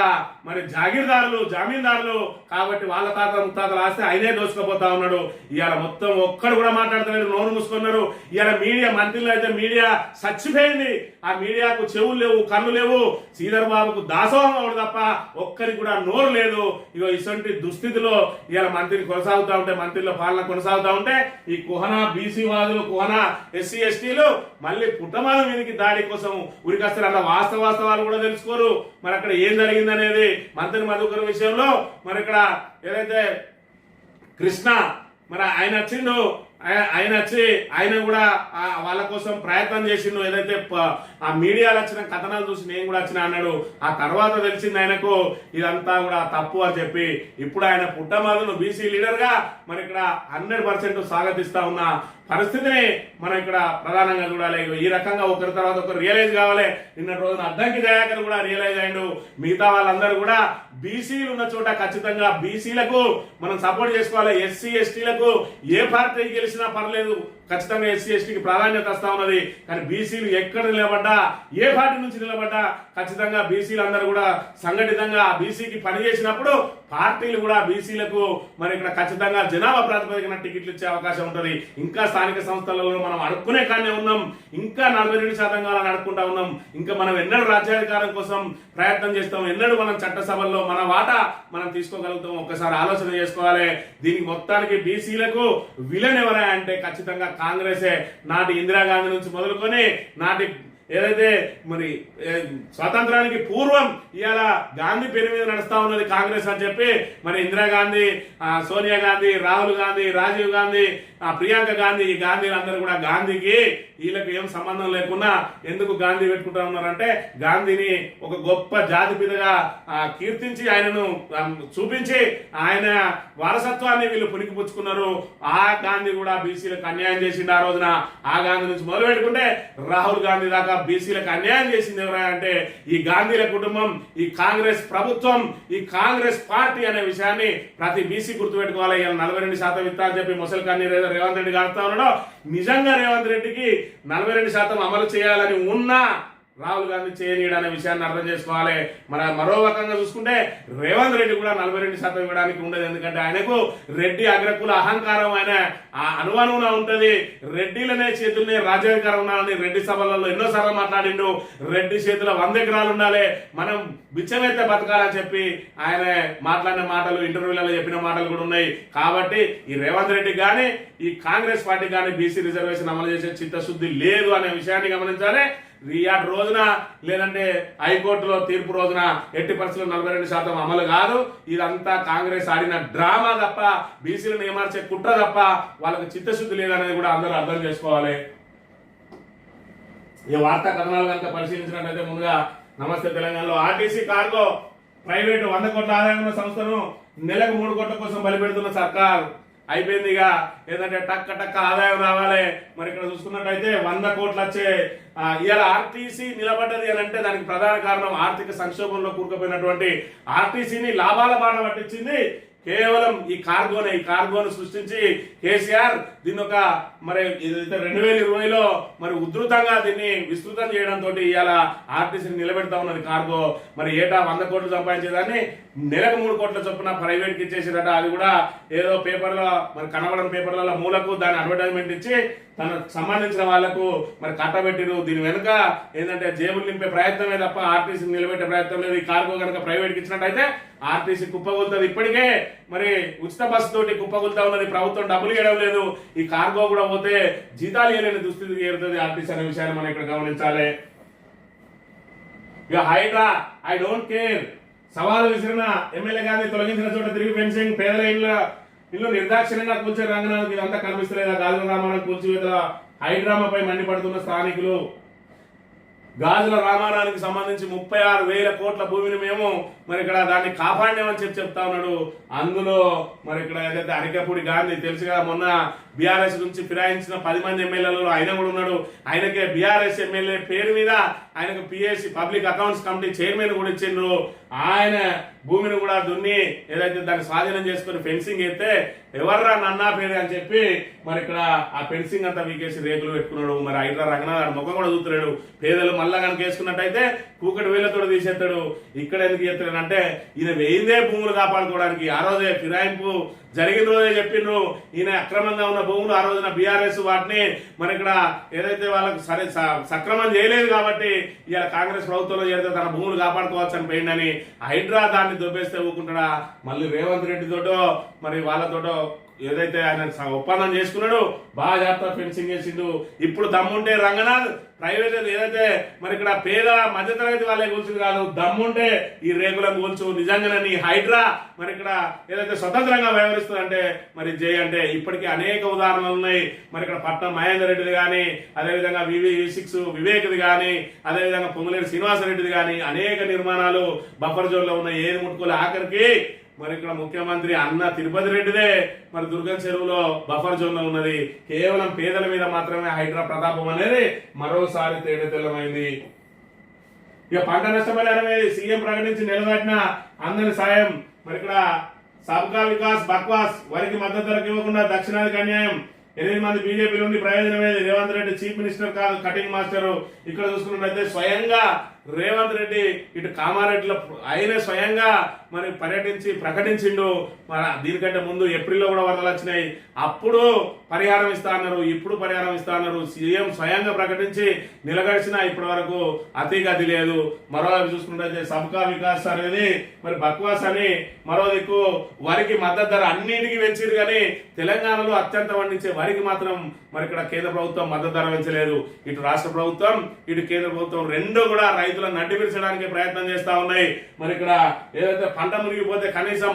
మరి జామీందారులు కాబట్టి వాళ్ళ తాత ముత్తాతలు ఆస్తే ఆయనే దోచుకోపోతా ఉన్నాడు. ఇవాళ మొత్తం ఒక్కడు కూడా మాట్లాడతలేడు, నోరు మూసుకున్నారు. ఇవాళ మీడియా మంత్రులు అయితే మీడియా చచ్చిపోయింది. ఆ మీడియాకు చెవులు లేవు, కళ్ళు లేవు. శ్రీధర్ బాబుకు దాసోహం అవడు తప్ప ఒక్కరికి కూడా నోరు లేదు. ఇగో ఇటువంటి దుస్థితిలో ఇవాళ మంత్రిని కొనసాగుతారు. కొనసాగుతూ ఉంటే, మంత్రిలో పాలన కొనసాగుతూ ఉంటే ఈ కుహనా బీసీ వాదులు, కుహనా ఎస్సీ ఎస్టీలు మళ్ళీ పుట్టమాల మీదకి దాడి కోసం ఉరికొస్తారు. అలా వాస్తవాలు కూడా తెలుసుకోరు. మరి అక్కడ ఏం జరిగిందనేది మంత్రి మధుకర్ విషయంలో మరి ఇక్కడ ఏదైతే కృష్ణ మరి ఆయన వచ్చిండు, ఆయన వచ్చి ఆయన కూడా వాళ్ళ కోసం ప్రయత్నం చేసిండు. ఏదైతే ఆ మీడియాలో వచ్చిన కథనాలు చూసి నేను కూడా వచ్చిన అన్నాడు. ఆ తర్వాత తెలిసింది ఆయనకు ఇదంతా కూడా తప్పు అని చెప్పి ఇప్పుడు ఆయన పుట్టమదును బీసీ లీడర్ గా మరి ఇక్కడ 100% స్వాగతిస్తా ఉన్న పరిస్థితిని మనం ఇక్కడ ప్రధానంగా చూడాలి. ఈ రకంగా ఒకరి తర్వాత ఒకరు రియలైజ్ కావాలి. నిన్న రోజున అద్దంకి దయాకర్ కూడా రియలైజ్ అయ్యిండు. మిగతా వాళ్ళందరూ కూడా బీసీలు ఉన్న చోట ఖచ్చితంగా బీసీలకు మనం సపోర్ట్ చేసుకోవాలి. ఎస్సీ ఎస్టీలకు ఏ పార్టీ గెలిచినా పర్లేదు, ఖచ్చితంగా ఎస్సీ ఎస్టీకి ప్రాధాన్యత వస్తా ఉన్నది. కానీ బీసీలు ఎక్కడ నిలబడ్డా, ఏ పార్టీ నుంచి నిలబడ్డా ఖచ్చితంగా బీసీలు అందరూ కూడా సంఘటితంగా బీసీకి పనిచేసినప్పుడు పార్టీలు కూడా బీసీలకు మరి ఇక్కడ ఖచ్చితంగా జనాభా ప్రాతిపదికన టికెట్లు ఇచ్చే అవకాశం ఉంటుంది. ఇంకా స్థానిక సంస్థలలో మనం అడుక్కునే కానీ ఉన్నాం, ఇంకా 42% కాలం అడుక్కుంటా ఉన్నాం. ఇంకా మనం ఎన్నడూ రాజ్యాధికారం కోసం ప్రయత్నం చేస్తాం, ఎన్నడూ మనం చట్టసభల్లో మన వాటా మనం తీసుకోగలుగుతాం. ఒక్కసారి ఆలోచన చేసుకోవాలి. దీనికి మొత్తానికి బీసీలకు విలన్ ఎవరా అంటే ఖచ్చితంగా కాంగ్రెసే. నాటి ఇందిరాగాంధీ నుంచి మొదలుకొని నాటి ఏదైతే మరి స్వాతంత్రానికి పూర్వం ఇవాళ గాంధీ పేరు మీద నడుస్తా ఉన్నది కాంగ్రెస్ అని చెప్పి మరి ఇందిరాగాంధీ, సోనియా గాంధీ, రాహుల్ గాంధీ, రాజీవ్ గాంధీ, ప్రియాంక గాంధీ, ఈ గాంధీలందరూ కూడా గాంధీకి వీళ్ళకి ఏం సంబంధం లేకుండా ఎందుకు గాంధీ పెట్టుకుంటా ఉన్నారంటే గాంధీని ఒక గొప్ప జాతిపిదగా కీర్తించి ఆయనను చూపించి ఆయన వారసత్వాన్ని వీళ్ళు పుణికిపుచ్చుకున్నారు. ఆ గాంధీ కూడా బీసీలకు అన్యాయం చేసింది ఆ రోజున. ఆ గాంధీ నుంచి మొదలు పెట్టుకుంటే రాహుల్ గాంధీ దాకా బీసీలకు అన్యాయం చేసింది ఎవరా అంటే ఈ గాంధీల కుటుంబం, ఈ కాంగ్రెస్ ప్రభుత్వం, ఈ కాంగ్రెస్ పార్టీ అనే విషయాన్ని ప్రతి బీసీ గుర్తుపెట్టుకోవాలి. ఇలా 42% ఇస్తా అని చెప్పి ముసలి కన్నీ రేవంత్ రెడ్డి గారుతా ఉన్నాడు. నిజంగా రేవంత్ రెడ్డికి 42% అమలు చేయాలని ఉన్నా రాహుల్ గాంధీ చేయనీయడు అనే విషయాన్ని అర్థం చేసుకోవాలి. మరో రకంగా చూసుకుంటే రేవంత్ రెడ్డి కూడా 42% ఇవ్వడానికి ఉండదు. ఎందుకంటే ఆయనకు రెడ్డి అగ్రకుల అహంకారం ఆయన అనుమానంగా ఉంటది. రెడ్డిలనే చేతుల్నే రాజ్యాధికారం ఉండాలని రెడ్డి సభలలో ఎన్నోసార్లు మాట్లాడిండు. రెడ్డి చేతుల 100 ఎకరాలు ఉండాలి, మనం బిచ్చమైతే బతకాలని చెప్పి ఆయన మాట్లాడిన మాటలు, ఇంటర్వ్యూలలో చెప్పిన మాటలు కూడా ఉన్నాయి. కాబట్టి ఈ రేవంత్ రెడ్డి కానీ ఈ కాంగ్రెస్ పార్టీ కానీ బీసీ రిజర్వేషన్ అమలు చేసే చిత్తశుద్ధి లేదు అనే విషయాన్ని గమనించాలి. రియాడ్ రోజున లేదంటే హైకోర్టులో తీర్పు రోజున ఎట్టి పరిస్థితుల్లో 42% అమలు కాదు. ఇదంతా కాంగ్రెస్ ఆడిన డ్రామా తప్ప, బీసీలను ఏమార్చే కుట్ర తప్ప వాళ్ళకి చిత్తశుద్ధి లేదనేది కూడా అందరూ అర్థం చేసుకోవాలి. ఈ వార్తా కథనాలు కనుక పరిశీలించినట్లయితే ముందుగా నమస్తే తెలంగాణలో ఆర్టీసీ కార్గో ప్రైవేటు 100 కోట్ల ఆదాయం ఉన్న సంస్థను నెలకు 3 కోట్ల కోసం బలిపెడుతున్న సర్కార్ అయిపోయింది. ఇక ఏదంటే టక్క ఆదాయం రావాలి. మరి ఇక్కడ చూసుకున్నట్టయితే 100 కోట్లు వచ్చే ఇవాళ ఆర్టీసీ నిలబడ్డది అని అంటే దానికి ప్రధాన కారణం ఆర్థిక సంక్షోభంలో కూరుకుపోయినటువంటి ఆర్టీసీని లాభాల బాట పట్టించింది కేవలం ఈ కార్గోను సృష్టించి కేసీఆర్ దీన్ని ఒక మరి 2020లో మరి ఉధృతంగా దీన్ని విస్తృతం చేయడంతో ఇవాళ ఆర్టీసీని నిలబెడతా ఉన్నది కార్గో. మరి ఏటా 100 కోట్లు సంపాదించేదాన్ని నెలకు 3 కోట్ల చొప్పున ప్రైవేట్కి ఇచ్చేసేదట. అది కూడా ఏదో పేపర్లో మరి కనబడని పేపర్లలో మూలకు దాని అడ్వర్టైజ్మెంట్ ఇచ్చి తనకు సంబంధించిన వాళ్లకు మరి కట్టబెట్టిరు. దీని వెనుక ఏంటంటే జేబులు నింపే ప్రయత్నమే తప్ప ఆర్టీసీని నిలబెట్టే ప్రయత్నం లేదు. ఈ కార్గో కనుక ప్రైవేట్కి ఇచ్చినట్టయితే ఆర్టీసీ కుప్పగొలుతుంది. ఇప్పటికే మరి ఉచిత బస్సు తోటి కుప్పగొలుతా ఉన్నది. ప్రభుత్వం డబ్బులు ఇవ్వడం లేదు. ఈ కార్గో కూడా పోతే జీతాలు ఇవ్వలేని దుస్థితికి చేరుతుంది ఆర్టీసీ అనే విషయాన్ని మనం ఇక్కడ గమనించాలి. ఇక హైడ్రా ఐ డోంట్ కేర్ సవాలు విసిరిన ఎమ్మెల్యే గారిని తొలగించిన చోట తిరిగి ఫెన్సింగ్, పేదల ఇల్లు నిర్దాక్షిణ్యంగా కూల్చే రంగనాథ్ ఇదంతా కనిపిస్తలేదా? గాజుల రామారావు కూల్చివేతల హైడ్రామాపై మండిపడుతున్న స్థానికులు. గాజుల రామారానికి సంబంధించి 36,000 కోట్ల భూమిని మేము మరి ఇక్కడ దాన్ని కాపాడినామని చెప్తా ఉన్నాడు. అందులో మరి ఇక్కడ ఏదైతే అరికపూడి గాంధీ తెలుసుగా మొన్న బీఆర్ఎస్ నుంచి ఫిరాయించిన 10 మంది ఎమ్మెల్యేలలో ఆయన కూడా ఉన్నాడు. ఆయనకే బీఆర్ఎస్ ఎమ్మెల్యే పేరు మీద ఆయనకు PSC public accounts committee chairman కూడా ఇచ్చిండ్రు. ఆయన భూమిని కూడా దున్ని ఏదైతే దాన్ని స్వాధీనం చేసుకుని ఫెన్సింగ్ అయితే ఎవర్రా నన్నా పేరు అని చెప్పి మరి ఇక్కడ ఆ ఫెన్సింగ్ అంతా వీకేసి రేకులు పెట్టుకున్నాడు. మరి హైడ్రా రంగనాథ్ ముఖం కూడా చూస్తున్నాడు. పేదలు మళ్ళా కనుక వేసుకున్నట్టయితే కూకటి వేళ్లతో తీసేస్తాడు. ఇక్కడ ఎందుకు చేస్తాడు అంటే ఈయన వేయిందే భూములు కాపాడుకోవడానికి. ఆ రోజే ఫిరాయింపు జరిగిన రోజే చెప్పిండ్రు ఈయన అక్రమంగా ఉన్న భూములు ఆ రోజున బీఆర్ఎస్ వాటిని మరి ఇక్కడ ఏదైతే వాళ్ళకు సక్రమం చేయలేదు కాబట్టి ఇలా కాంగ్రెస్ ప్రభుత్వంలో చేరితే తన భూములు కాపాడుకోవచ్చు అని పోయిందని హైడ్రా దాన్ని దొబ్బేస్తే ఊకుంటాడా? మళ్ళీ రేవంత్ రెడ్డితోటో మరి వాళ్ళతోటో ఏదైతే ఆయన ఒప్పందం చేసుకున్నాడు బాగా జాగ్రత్త ఫెన్సింగ్ చేసిండు. ఇప్పుడు దమ్ముంటే రంగనాథ్ ప్రైవేట్ ఏదైతే మరి ఇక్కడ పేద మధ్యతరగతి వాళ్ళే కూల్చుంది కాదు, దమ్ముంటే ఈ రేగులను కూల్చు నిజంగానే నీ హైడ్రా మరి ఇక్కడ ఏదైతే స్వతంత్రంగా వ్యవహరిస్తుందంటే మరి జై అంటే ఇప్పటికీ అనేక ఉదాహరణలు ఉన్నాయి. మరి ఇక్కడ పట్నం మహేందర్ రెడ్డిది కానీ, అదేవిధంగా V6 వివేక్ది కానీ, అదేవిధంగా పొంగులేటి శ్రీనివాసరెడ్డిది కానీ అనేక నిర్మాణాలు బఫర్ జోన్ లో ఉన్నాయి. ఏది ముట్టుకోలే. ఆఖరికి మరి ఇక్కడ ముఖ్యమంత్రి అన్న తిరుపతి రెడ్డిదే మరి దుర్గం చెరువులో బఫర్ జోన్ లో ఉన్నది. కేవలం పేదల మీద మాత్రమే హైడ్రా ప్రతాపం అనేది మరోసారి తేటతెల్లమైంది. ఇక పంట నష్టపరిహారం అనేది సీఎం ప్రకటించి నిలబెట్టిన అందరి సాయం. మరి ఇక్కడ సబ్కా వికాస్ బక్వాస్, వరికి మద్దతు ధరకు ఇవ్వకుండా దక్షిణాదికి అన్యాయం. 8 మంది బీజేపీ నుండి ప్రయోజనం ఏది? రేవంత్ రెడ్డి చీఫ్ మినిస్టర్ కాదు కటింగ్ మాస్టర్. ఇక్కడ చూసుకున్నట్లయితే స్వయంగా రేవంత్ రెడ్డి ఇటు కామారెడ్డిలో ఆయనే స్వయంగా మరి పర్యటించి ప్రకటించిండు. దీనికంటే ముందు ఏప్రిల్లో కూడా వరదలు వచ్చినాయి, అప్పుడు పరిహారం ఇస్తా అన్నారు, ఇప్పుడు పరిహారం ఇస్తా అన్నారు. సీఎం స్వయంగా ప్రకటించి నిలగడిచినా ఇప్పటి వరకు అతిగతి లేదు. మరోవైపు చూసుకున్నట్లయితే సబ్కా వికాస్ అనేది మరి బక్వాస్ అని, మరో దిక్కు వరికి మద్దతు ధర అన్నిటికీ పెంచారు కానీ తెలంగాణలో అత్యంత పండించే వరికి మాత్రం మరి ఇక్కడ కేంద్ర ప్రభుత్వం మద్దతు ధర పెంచలేదు. ఇటు రాష్ట్ర ప్రభుత్వం ఇటు కేంద్ర ప్రభుత్వం రెండు కూడా రైతులను నడ్డిపిర్చడానికి ప్రయత్నం చేస్తా ఉన్నాయి. మరి ఇక్కడ ఏదైతే పంట మునిగిపోతే కనీసం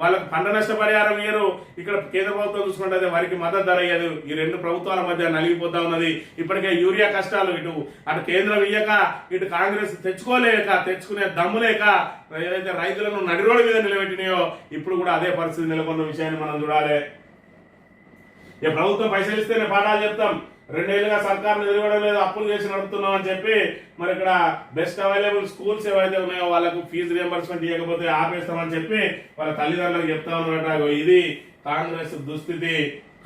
వాళ్ళకి పంట నష్టపరిహారం ఇయ్యరు. ఇక్కడ కేంద్ర ప్రభుత్వం చూసుకుంటే వారికి మద్దతు ధర ఇయ్యదు. ఈ రెండు ప్రభుత్వాల మధ్య నలిగిపోతా ఉన్నది. ఇప్పటికే యూరియా కష్టాలు, అటు కేంద్రం ఇయ్యక ఇటు కాంగ్రెస్ తెచ్చుకునే దమ్ము లేక ఏదైతే రైతులను నడిరోడ్డు మీద నిలబెట్టినాయో ఇప్పుడు కూడా అదే పరిస్థితి నెలకొన్న విషయాన్ని మనం చూడాలి. ఇక ప్రభుత్వం పైసలు ఇస్తేనే పాఠాలు చెప్తాం, 2 ఏళ్ళుగా సర్కారు నిలబడడం లేదు, అప్పులు చేసి నడుపుతున్నాం అని చెప్పి మరి ఇక్కడ బెస్ట్ అవైలబుల్ స్కూల్స్ ఏవైతే ఉన్నాయో వాళ్ళకు ఫీజు రియంబర్స్మెంట్ ఇవ్వకపోతే ఆపేస్తామని చెప్పి వాళ్ళ తల్లిదండ్రులకు చెప్తా ఉన్నారట. ఇది కాంగ్రెస్ దుస్థితి,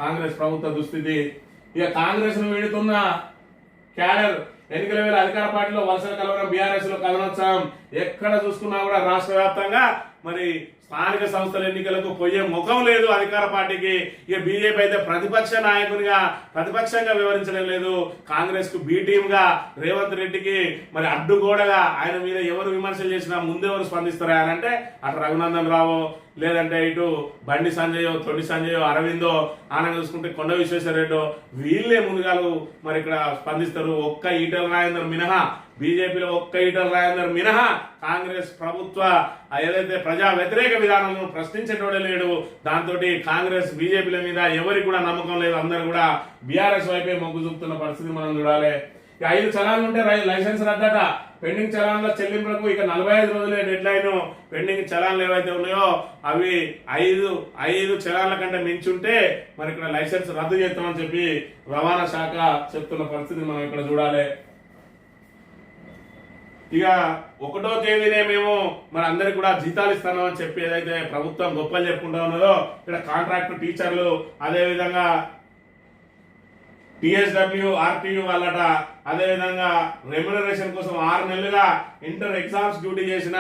కాంగ్రెస్ ప్రభుత్వ దుస్థితి. ఇక కాంగ్రెస్ ను వీడుతున్న క్యాడర్ ఎన్నికల వేళ అధికార పార్టీలో వలసలు కలవడం, బీఆర్ఎస్ లో కలనోత్సవం. ఎక్కడ చూసుకున్నా కూడా రాష్ట్ర వ్యాప్తంగా మరి స్థానిక సంస్థల ఎన్నికలకు పోయే ముఖం లేదు అధికార పార్టీకి. ఇక బీజేపీ అయితే ప్రతిపక్ష నాయకునిగా ప్రతిపక్షంగా వివరించడం లేదు. కాంగ్రెస్ కు బి టీమ్ గా రేవంత్ రెడ్డికి మరి అడ్డుగోడగా ఆయన మీద ఎవరు విమర్శలు చేసినా ముందెవరు స్పందిస్తారా అని అంటే అటు రఘునందన్ రావు, లేదంటే ఇటు బండి సంజయ్, తొడి సంజయ్, అరవిందో, ఆయన చూసుకుంటే కొండ విశ్వేశ్వరరెడ్డి, వీళ్ళే ముందుగాలు మరి ఇక్కడ స్పందిస్తారు. ఒక్క ఈటల రాజేందర్ మినహా, బీజేపీలో ఒక్క ఈటల రాజేందర్ మినహా కాంగ్రెస్ ప్రభుత్వ ఏదైతే ప్రజా వ్యతిరేక విధానాలను ప్రశ్నించేటోడే లేడు. దాంతో కాంగ్రెస్ బీజేపీల మీద ఎవరికి కూడా నమ్మకం లేదు. అందరూ కూడా బీఆర్ఎస్ వైపే మొగ్గు చూపుతున్న పరిస్థితి మనం చూడాలి. 5 చలాన్లు ఉంటే లైసెన్స్ రద్దట. పెండింగ్ చలాన్ల చెల్లింపులకు ఇక 45 రోజులే డెడ్ లైన్. పెండింగ్ చలాన్లు ఏవైతే ఉన్నాయో అవి 5 చలాన్ల కంటే మించుంటే మరి ఇక్కడ లైసెన్స్ రద్దు చేస్తామని చెప్పి రవాణా శాఖ చెప్తున్న పరిస్థితిని మనం ఇక్కడ చూడాలి. ఇక 1వ తేదీనే మేము మరి అందరికి కూడా జీతాలు ఇస్తామని చెప్పి ఏదైతే ప్రభుత్వం గొప్పలు చెప్పుకుంటా ఉన్నదో ఇక్కడ కాంట్రాక్ట్ టీచర్లు, అదేవిధంగా TSW, RTU వాళ్ళట, అదేవిధంగా రెమ్యునరేషన్ కోసం 6 నెలలుగా ఇంటర్ ఎగ్జామ్స్ డ్యూటీ చేసిన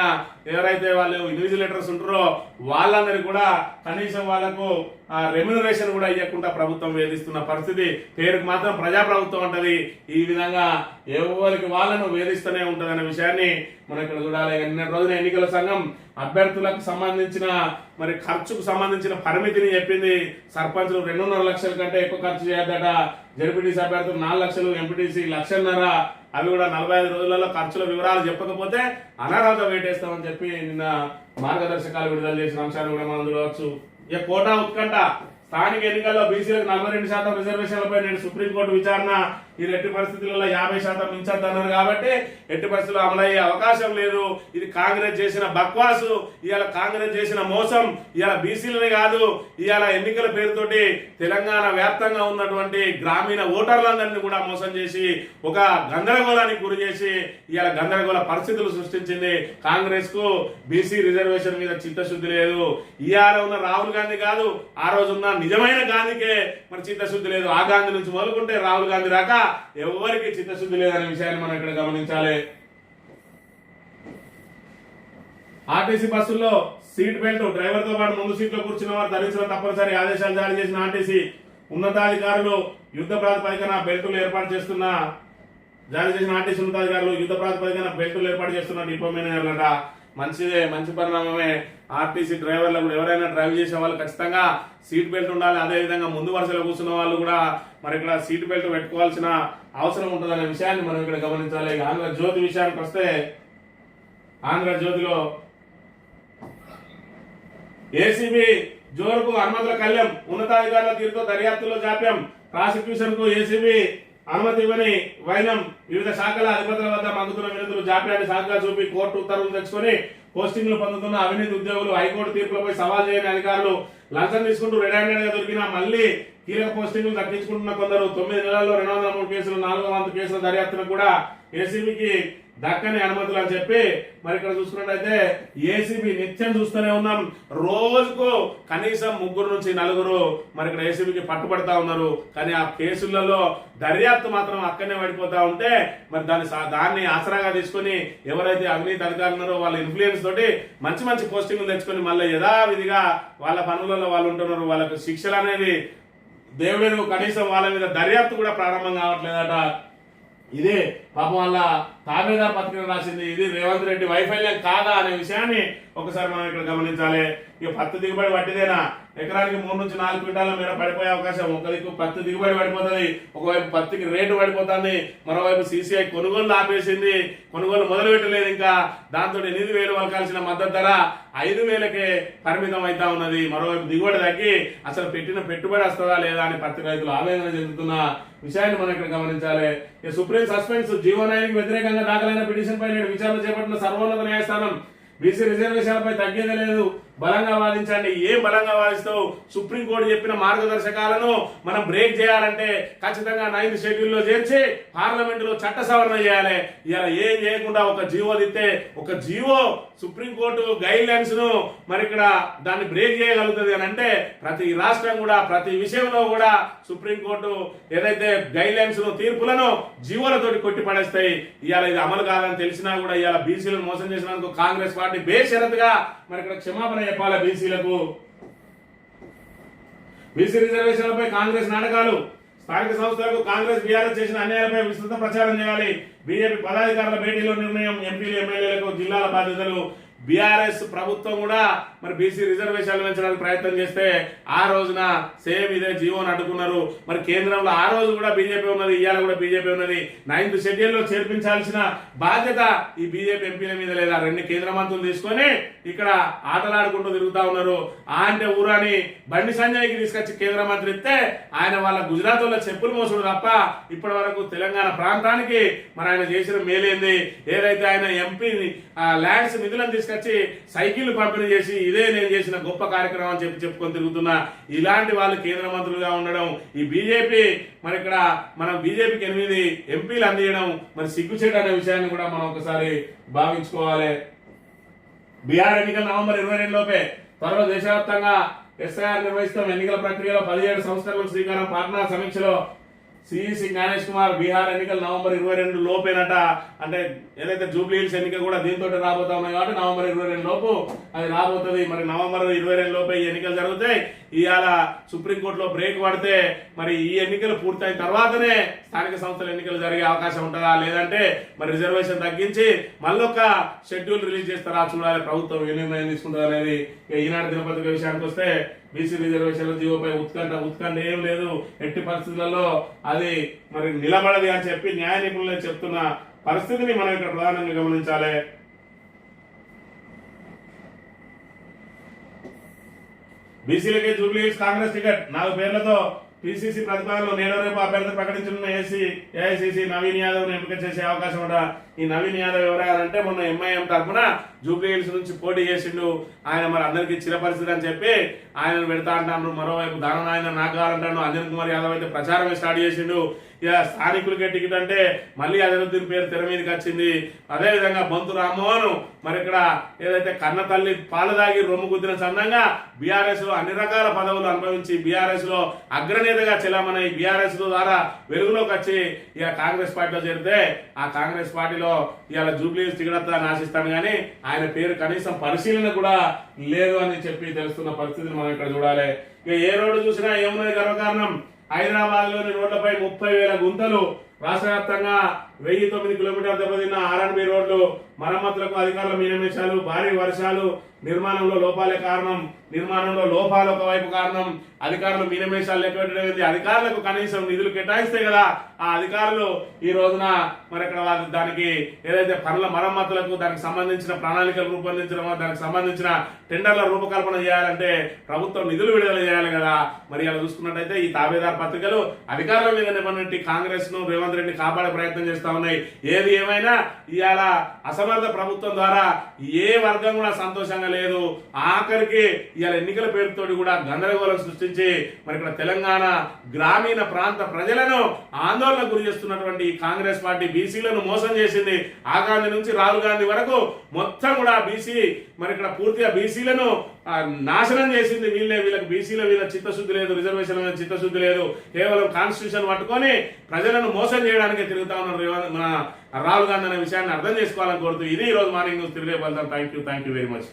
ఎవరైతే వాళ్ళు ఇన్విజిలేటర్స్ ఉంటారో వాళ్ళందరికీ కూడా కనీసం వాళ్ళకు రెమ్యునరేషన్ కూడా ఇవ్వకుండా ప్రభుత్వం వేధిస్తున్న పరిస్థితి. పేరుకు మాత్రం ప్రజాప్రభుత్వం ఉంటది. ఈ విధంగా ఎవరికి వాళ్ళను వేధిస్తూనే ఉంటదనే విషయాన్ని మనం ఇక్కడ చూడాలి. నిన్న రోజున ఎన్నికల సంఘం అభ్యర్థులకు సంబంధించిన మరి ఖర్చుకు సంబంధించిన పరిమితిని చెప్పింది. సర్పంచ్లు 2.5 లక్షల కంటే ఎక్కువ ఖర్చు చేయద్దట. జడ్పీటీసీ అభ్యర్థులు 4 లక్షలు, ఎంపీటీసీ 1.5 లక్షలు. అవి కూడా 45 రోజులలో ఖర్చుల వివరాలు చెప్పకపోతే అనర్హత వేటేస్తామని చెప్పి నిన్న మార్గదర్శకాలు విడుదల చేసిన అంశాన్ని కూడా మనం చూడవచ్చు. ఇక కోటా ఉత్కంఠ. స్థానిక ఎన్నికల్లో బీసీలకు 42% రిజర్వేషన్లపై నేడు సుప్రీంకోర్టు విచారణ. ఇది ఎట్టి పరిస్థితులలో 50% మించద్దన్నారు కాబట్టి ఎట్టి పరిస్థితుల్లో అమలయ్యే అవకాశం లేదు. ఇది కాంగ్రెస్ చేసిన బక్వాసు, ఇవాళ కాంగ్రెస్ చేసిన మోసం. ఇవాళ బీసీలనే కాదు, ఇవాళ ఎన్నికల పేరుతోటి తెలంగాణ వ్యాప్తంగా ఉన్నటువంటి గ్రామీణ ఓటర్లందరినీ కూడా మోసం చేసి ఒక గందరగోళానికి గురి చేసి ఇవాళ గందరగోళ పరిస్థితులు సృష్టించింది. కాంగ్రెస్ కు బీసీ రిజర్వేషన్ మీద చిత్తశుద్ధి లేదు. ఇవాళ ఉన్న రాహుల్ గాంధీ కాదు, ఆ రోజు ఉన్న నిజమైన గాంధీకే మరి చిత్తశుద్ధి లేదు. ఆ గాంధీ నుంచి మొదలుకుంటే రాహుల్ గాంధీ రాక ఎవరికి చిత్తశుద్ధి లేదనే విషయాన్ని మనం ఇక్కడ గమనించాలి. ఆర్టీసీ బస్సుల్లో సీట్ బెల్ట్, డ్రైవర్ తో పాటు ముందు సీట్లో కూర్చున్న వారు ధరించడం తప్పనిసరి ఆదేశాలు జారీ చేసిన ఆర్టీసీ ఉన్నతాధికారులు యుద్ధ ప్రాతిపదికన బెల్టులు ఏర్పాటు చేసిన ఆర్టీసీ ఉన్నతాధికారులు యుద్ధ ప్రాతిపదికన బెల్టులు ఏర్పాటు చేస్తున్న డిపో మేనేజర్లట. మంచిదే, మంచి పరిణామమే. ఆర్టీసీ డ్రైవర్లు కూడా ఎవరైనా డ్రైవ్ చేసే వాళ్ళు ఖచ్చితంగా సీట్ బెల్ట్ ఉండాలి. అదేవిధంగా ముందు వరుసలో కూర్చున్న వాళ్ళు కూడా మరి ఇక్కడ సీట్ బెల్ట్ పెట్టుకోవాల్సిన అవసరం ఉంటుందనే విషయాన్ని మనం ఇక్కడ గమనించాలి. ఆంధ్రజ్యోతి విషయానికి వస్తే ఆంధ్రజ్యోతిలో ఏసీబీ జోరుకు అనుమతుల కళ్యం, ఉన్నతాధికారుల తీరుతో దర్యాప్తులో జాప్యం, ప్రాసిక్యూషన్ కు ఏసీబీ అనుమతి ఇవ్వని వైనం, వివిధ శాఖల అధిపతుల వద్ద మగ్గుతున్న వినతులు జాప్యాన్ని సాకుగా చూపి కోర్టు ఉత్తర్వులు తెచ్చుకొని పోస్టింగ్లు పొందుతున్న అవినీతి ఉద్యోగులు, హైకోర్టు తీర్పులపై సవాల్ చేయని అధికారులు, లంచం తీసుకుంటూ రెడ్ హ్యాండెడ్ గా దొరికిన మళ్లీ కీలక పోస్టింగ్లు దక్కించుకుంటున్న కొందరు, 9 నెలల్లో 203 కేసులు, 4వ వంతు కేసుల దర్యాప్తును కూడా ఏసీబీకి దక్కని అనుమతులు అని చెప్పి మరి ఇక్కడ చూసుకున్నట్టయితే ఏసీబీ నిత్యం చూస్తూనే ఉన్నాం. రోజుకు కనీసం 3 నుంచి 4 మరి ఇక్కడ ఏసీబీకి పట్టుబడతా ఉన్నారు. కానీ ఆ కేసులలో దర్యాప్తు మాత్రం అక్కడనే పడిపోతా ఉంటే మరి దాన్ని ఆసరాగా తీసుకుని ఎవరైతే అవినీతి అధికారులు ఉన్నారో వాళ్ళ ఇన్ఫ్లుయెన్స్ తోటి మంచి మంచి పోస్టింగ్లు తెచ్చుకొని మళ్ళీ యథావిధిగా వాళ్ళ పనులలో వాళ్ళు ఉంటున్నారు. వాళ్ళకు శిక్షలు అనేది దేవుడు కనీసం వాళ్ళ మీద దర్యాప్తు కూడా ప్రారంభం కావట్లేదట. ఇదే పాపం వల్ల తాబేదార్ పత్రిక రాసింది. ఇది రేవంత్ రెడ్డి వైఫల్యం కాదా అనే విషయాన్ని ఒకసారి మనం ఇక్కడ గమనించాలి. ఇక పత్తి దిగుబడి వట్టిదేనా? ఎకరానికి 3 నుంచి 4 క్వింటాల మేర పడిపోయే అవకాశం. ఒక దిక్కు పత్తి దిగుబడి పడిపోతుంది, ఒకవైపు పత్తికి రేటు పడిపోతుంది, మరోవైపు సీసీఐ కొనుగోలు ఆపేసింది, కొనుగోలు మొదలు పెట్టలేదు. ఇంకా దాంతో 8,000 వలకాల్సిన మద్దతు ధర 5,000కే పరిమితం అవుతా ఉన్నది. మరోవైపు దిగుబడి తగ్గి అసలు పెట్టిన పెట్టుబడి వస్తుందా లేదా అని పత్తి రైతులు ఆవేదన చెందుతున్న విషయాన్ని మనం ఇక్కడ గమనించాలి. సుప్రీం సస్పెన్స్, జీవో 9కి వ్యతిరేకంగా దాఖలైన పిటిషన్ పై నేడు విచారణ చేపట్టిన సర్వోన్నత న్యాయస్థానం. బీసీ రిజర్వేషన్లపై తగ్గేది లేదు, బలంగా వాదించండి. ఏం బలంగా వాదిస్తావు? సుప్రీంకోర్టు చెప్పిన మార్గదర్శకాలను మనం బ్రేక్ చేయాలంటే ఖచ్చితంగా 9th షెడ్యూల్లో చేర్చి పార్లమెంటులో చట్ట సవరణ చేయాలి. ఇలా ఏం చేయకుండా ఒక జీవో ఇస్తే, ఒక జీవో సుప్రీంకోర్టు గైడ్ లైన్స్ ను మరి ఇక్కడ దాన్ని బ్రేక్ చేయగలుగుతుంది అని అంటే ప్రతి రాష్ట్రం కూడా ప్రతి విషయంలో కూడా సుప్రీంకోర్టు ఏదైతే గైడ్ లైన్స్ ను తీర్పులను జీవోలతోటి కొట్టి పడేస్తాయి. ఇవాళ ఇది అమలు కాదని తెలిసినా కూడా ఇవాళ బీసీలను మోసం చేసినందుకు కాంగ్రెస్ పార్టీ బేషరతుగా మరి ఇక్కడ క్షమాపణ చెప్పాలి బీసీలకు. బీసీ రిజర్వేషన్లపై కాంగ్రెస్ నాటకాలు, స్థానిక సంస్థలకు కాంగ్రెస్ బీఆర్ఎస్ చేసిన అన్యాయాలపై విస్తృత ప్రచారం చేయాలి. బీజేపీ పదాధికారుల భేటీలో నిర్ణయం, ఎంపీలు ఎమ్మెల్యేలకు జిల్లాల బాధ్యతలు. బీఆర్ఎస్ ప్రభుత్వం కూడా మరి బీసీ రిజర్వేషన్లు పెంచడానికి ప్రయత్నం చేస్తే ఆ రోజున సేమ్ ఇదే జీవోని అడ్డుకున్నారు. మరి కేంద్రంలో ఆ రోజు కూడా బీజేపీ ఉన్నది, ఇవాళ కూడా బీజేపీ ఉన్నది. 9th షెడ్యూల్లో చేర్పించాల్సిన బాధ్యత ఈ బీజేపీ ఎంపీల మీద లేదా? 2 కేంద్ర మంత్రులు తీసుకొని ఇక్కడ ఆటలాడుకుంటూ తిరుగుతా ఉన్నారు. అంటే ఊరాని బండి సంజయ్కి తీసుకొచ్చి కేంద్ర మంత్రి ఇస్తే ఆయన వాళ్ళ గుజరాత్ లో చెప్పులు మోసుడు తప్ప ఇప్పటి వరకు తెలంగాణ ప్రాంతానికి మరి ఆయన చేసిన మేలేంది? ఏదైతే ఆయన ఎంపీ ల్యాండ్స్ నిధులను తీసుకొచ్చి సైకిల్ పంపిణీ చేసి ఇదే నేను చేసిన గొప్ప కార్యక్రమం అని చెప్పుకొని తిరుగుతున్నా ఇలాంటి వాళ్ళు కేంద్ర మంత్రులుగా ఉండడం, ఈ బీజేపీ మరి ఇక్కడ మనం బీజేపీకి 8 ఎంపీలు అందించడం మరి సిగ్గుచేటు అనే విషయాన్ని కూడా మనం ఒకసారి భావించుకోవాలి. బీహార్ ఎన్నికలు నవంబర్ 22 లోపే, త్వరలో దేశవ్యాప్తంగా ఎస్ఐఆర్ నిర్వహిస్తాం. ఎన్నికల ప్రక్రియలో 17 సంస్థలకు శ్రీకారం. పాట్నా సమీక్షలో సిఈసి జ్ఞానేష్ కుమార్. బీహార్ ఎన్నికలు నవంబర్ 22 లోపేనట. అంటే ఏదైతే జూబ్లీ హిల్స్ ఎన్నిక కూడా దీంతో రాబోతా ఉన్నాయి కాబట్టి నవంబర్ 22 లోపు అది రాబోతుంది. మరి నవంబర్ 22 లోపే ఈ ఎన్నికలు జరుగుతాయి. ఇవాళ సుప్రీంకోర్టులో బ్రేక్ పడితే మరి ఈ ఎన్నికలు పూర్తయిన తర్వాతనే స్థానిక సంస్థల ఎన్నికలు జరిగే అవకాశం ఉంటుందా, లేదంటే మరి రిజర్వేషన్ తగ్గించి మళ్ళొక షెడ్యూల్ రిలీజ్ చేస్తారా చూడాలి ప్రభుత్వం ఏ నిర్ణయం తీసుకుంటుంది అనేది. ఈనాడు దినపత్రిక విషయానికి వస్తే బీసీ రిజర్వేషన్ల జీవోపై ఉత్కంఠ ఏం లేదు, ఎట్టి పరిస్థితులలో అది మరి నిలబడది అని చెప్పి న్యాయ నిపుణులు చెప్తున్న పరిస్థితిని మనం ఇక్కడ ప్రధానంగా గమనించాలి. బీసీలకే జూబ్లీ హిల్స్ కాంగ్రెస్ టికెట్ 4 పేర్లతో పిసిసి ప్రతిపాదనలో నేడు రేపు అభ్యర్థి ప్రకటించనున్న ఏఐసిసి నవీన్ యాదవ్ ను ఎంపిక చేసే అవకాశం ఉందా? ఈ నవీన్ యాదవ్ ఎవరంటే మొన్న ఎంఐఎం తరఫున జూబ్లీ హిల్స్ నుంచి పోటీ చేసిండు. ఆయన మరి అందరికి చిరపరిస్థితి అని చెప్పి ఆయనను పెడతా అంటాను. మరోవైపు దాననాయన నాగాలంటాను. అంజన్ కుమార్ యాదవ్ అయితే ప్రచారం స్టార్ట్ చేసిండు. ఇక స్థానికులకే టికెట్ అంటే మళ్ళీ అజరుద్దీన్ పేరు తెర మీదకి వచ్చింది. అదేవిధంగా బొంతు రామ్మోహన్ మరి ఇక్కడ ఏదైతే కన్న తల్లి పాలు దాగి రొమ్ము గుద్దిన చందంగా బీఆర్ఎస్ లో అన్ని రకాల పదవులు అనుభవించి బీఆర్ఎస్ లో అగ్రనేతగా చెలామని బీఆర్ఎస్ ద్వారా వెలుగులోకి వచ్చి ఇక కాంగ్రెస్ పార్టీలో చేరితే ఆ కాంగ్రెస్ పార్టీలో ఇవాళ జూబ్లీ టికెట్ ఆశిస్తాను కానీ ఆయన పేరు కనీసం పరిశీలన కూడా లేదు అని చెప్పి తెలుస్తున్న పరిస్థితిని మనం ఇక్కడ చూడాలి. ఇక ఏ రోడ్డు చూసినా ఏమున్నది గర్వకారణం. హైదరాబాద్ లోని రోడ్లపై 30,000 గుంతలు. రాష్ట్ర వ్యాప్తంగా 1009 కిలోమీటర్ల దెబ్బతిన్న ఆర్ఎండ్బి రోడ్లు మరమ్మతులకు అధికారుల మీనమేషాలు, భారీ వర్షాలు, నిర్మాణంలో లోపాలే కారణం, నిర్మాణంలో లోపాలు ఒకవైపు కారణం, అధికారులు మీనమేషాలు లెక్కపెట్టడం, అధికారులకు కనీసం నిధులు కేటాయిస్తే కదా ఆ అధికారులు ఈ రోజున మరి అక్కడ దానికి ఏదైతే పనుల మరమ్మతులకు దానికి సంబంధించిన ప్రణాళికలు రూపొందించడం, దానికి సంబంధించిన టెండర్ల రూపకల్పన చేయాలంటే ప్రభుత్వం నిధులు విడుదల చేయాలి కదా. మరి అలా చూసుకున్నట్టయితే ఈ తాబేదార్ పత్రికలు అధికారుల మీద నిబంధన కాంగ్రెస్ ను రేవంత్ రెడ్డిని కాపాడే ప్రయత్నం చేస్తా ఉన్నాయి. ఏది ఏమైనా ఇవాళ అసమర్థ ప్రభుత్వం ద్వారా ఏ వర్గం కూడా సంతోషంగా లేదు. ఆఖరికి ఇవాళ ఎన్నికల పేరుతోటి కూడా గందరగోళం సృష్టించి మరి ఇక్కడ తెలంగాణ గ్రామీణ ప్రాంత ప్రజలను ఆందోళనకు గురి చేస్తున్నటువంటి ఈ కాంగ్రెస్ పార్టీ బీసీలను మోసం చేసింది. ఆ గాంధీ నుంచి రాహుల్ గాంధీ వరకు మొత్తం కూడా బీసీ మరి ఇక్కడ పూర్తిగా బీసీలను నాశనం చేసింది వీళ్ళే. వీళ్ళకి బీసీల మీద చిత్తశుద్ధి లేదు, రిజర్వేషన్ల మీద చిత్తశుద్ధి లేదు. కేవలం కాన్స్టిట్యూషన్ పట్టుకొని ప్రజలను మోసం చేయడానికి తిరుగుతా ఉన్నారు మన రాహుల్ గాంధీ అనే విషయాన్ని అర్థం చేసుకోవాలని కోరుతూ ఇది ఈ రోజు మార్నింగ్ న్యూస్. తిరిగే వెళ్తాం. Thank you very much.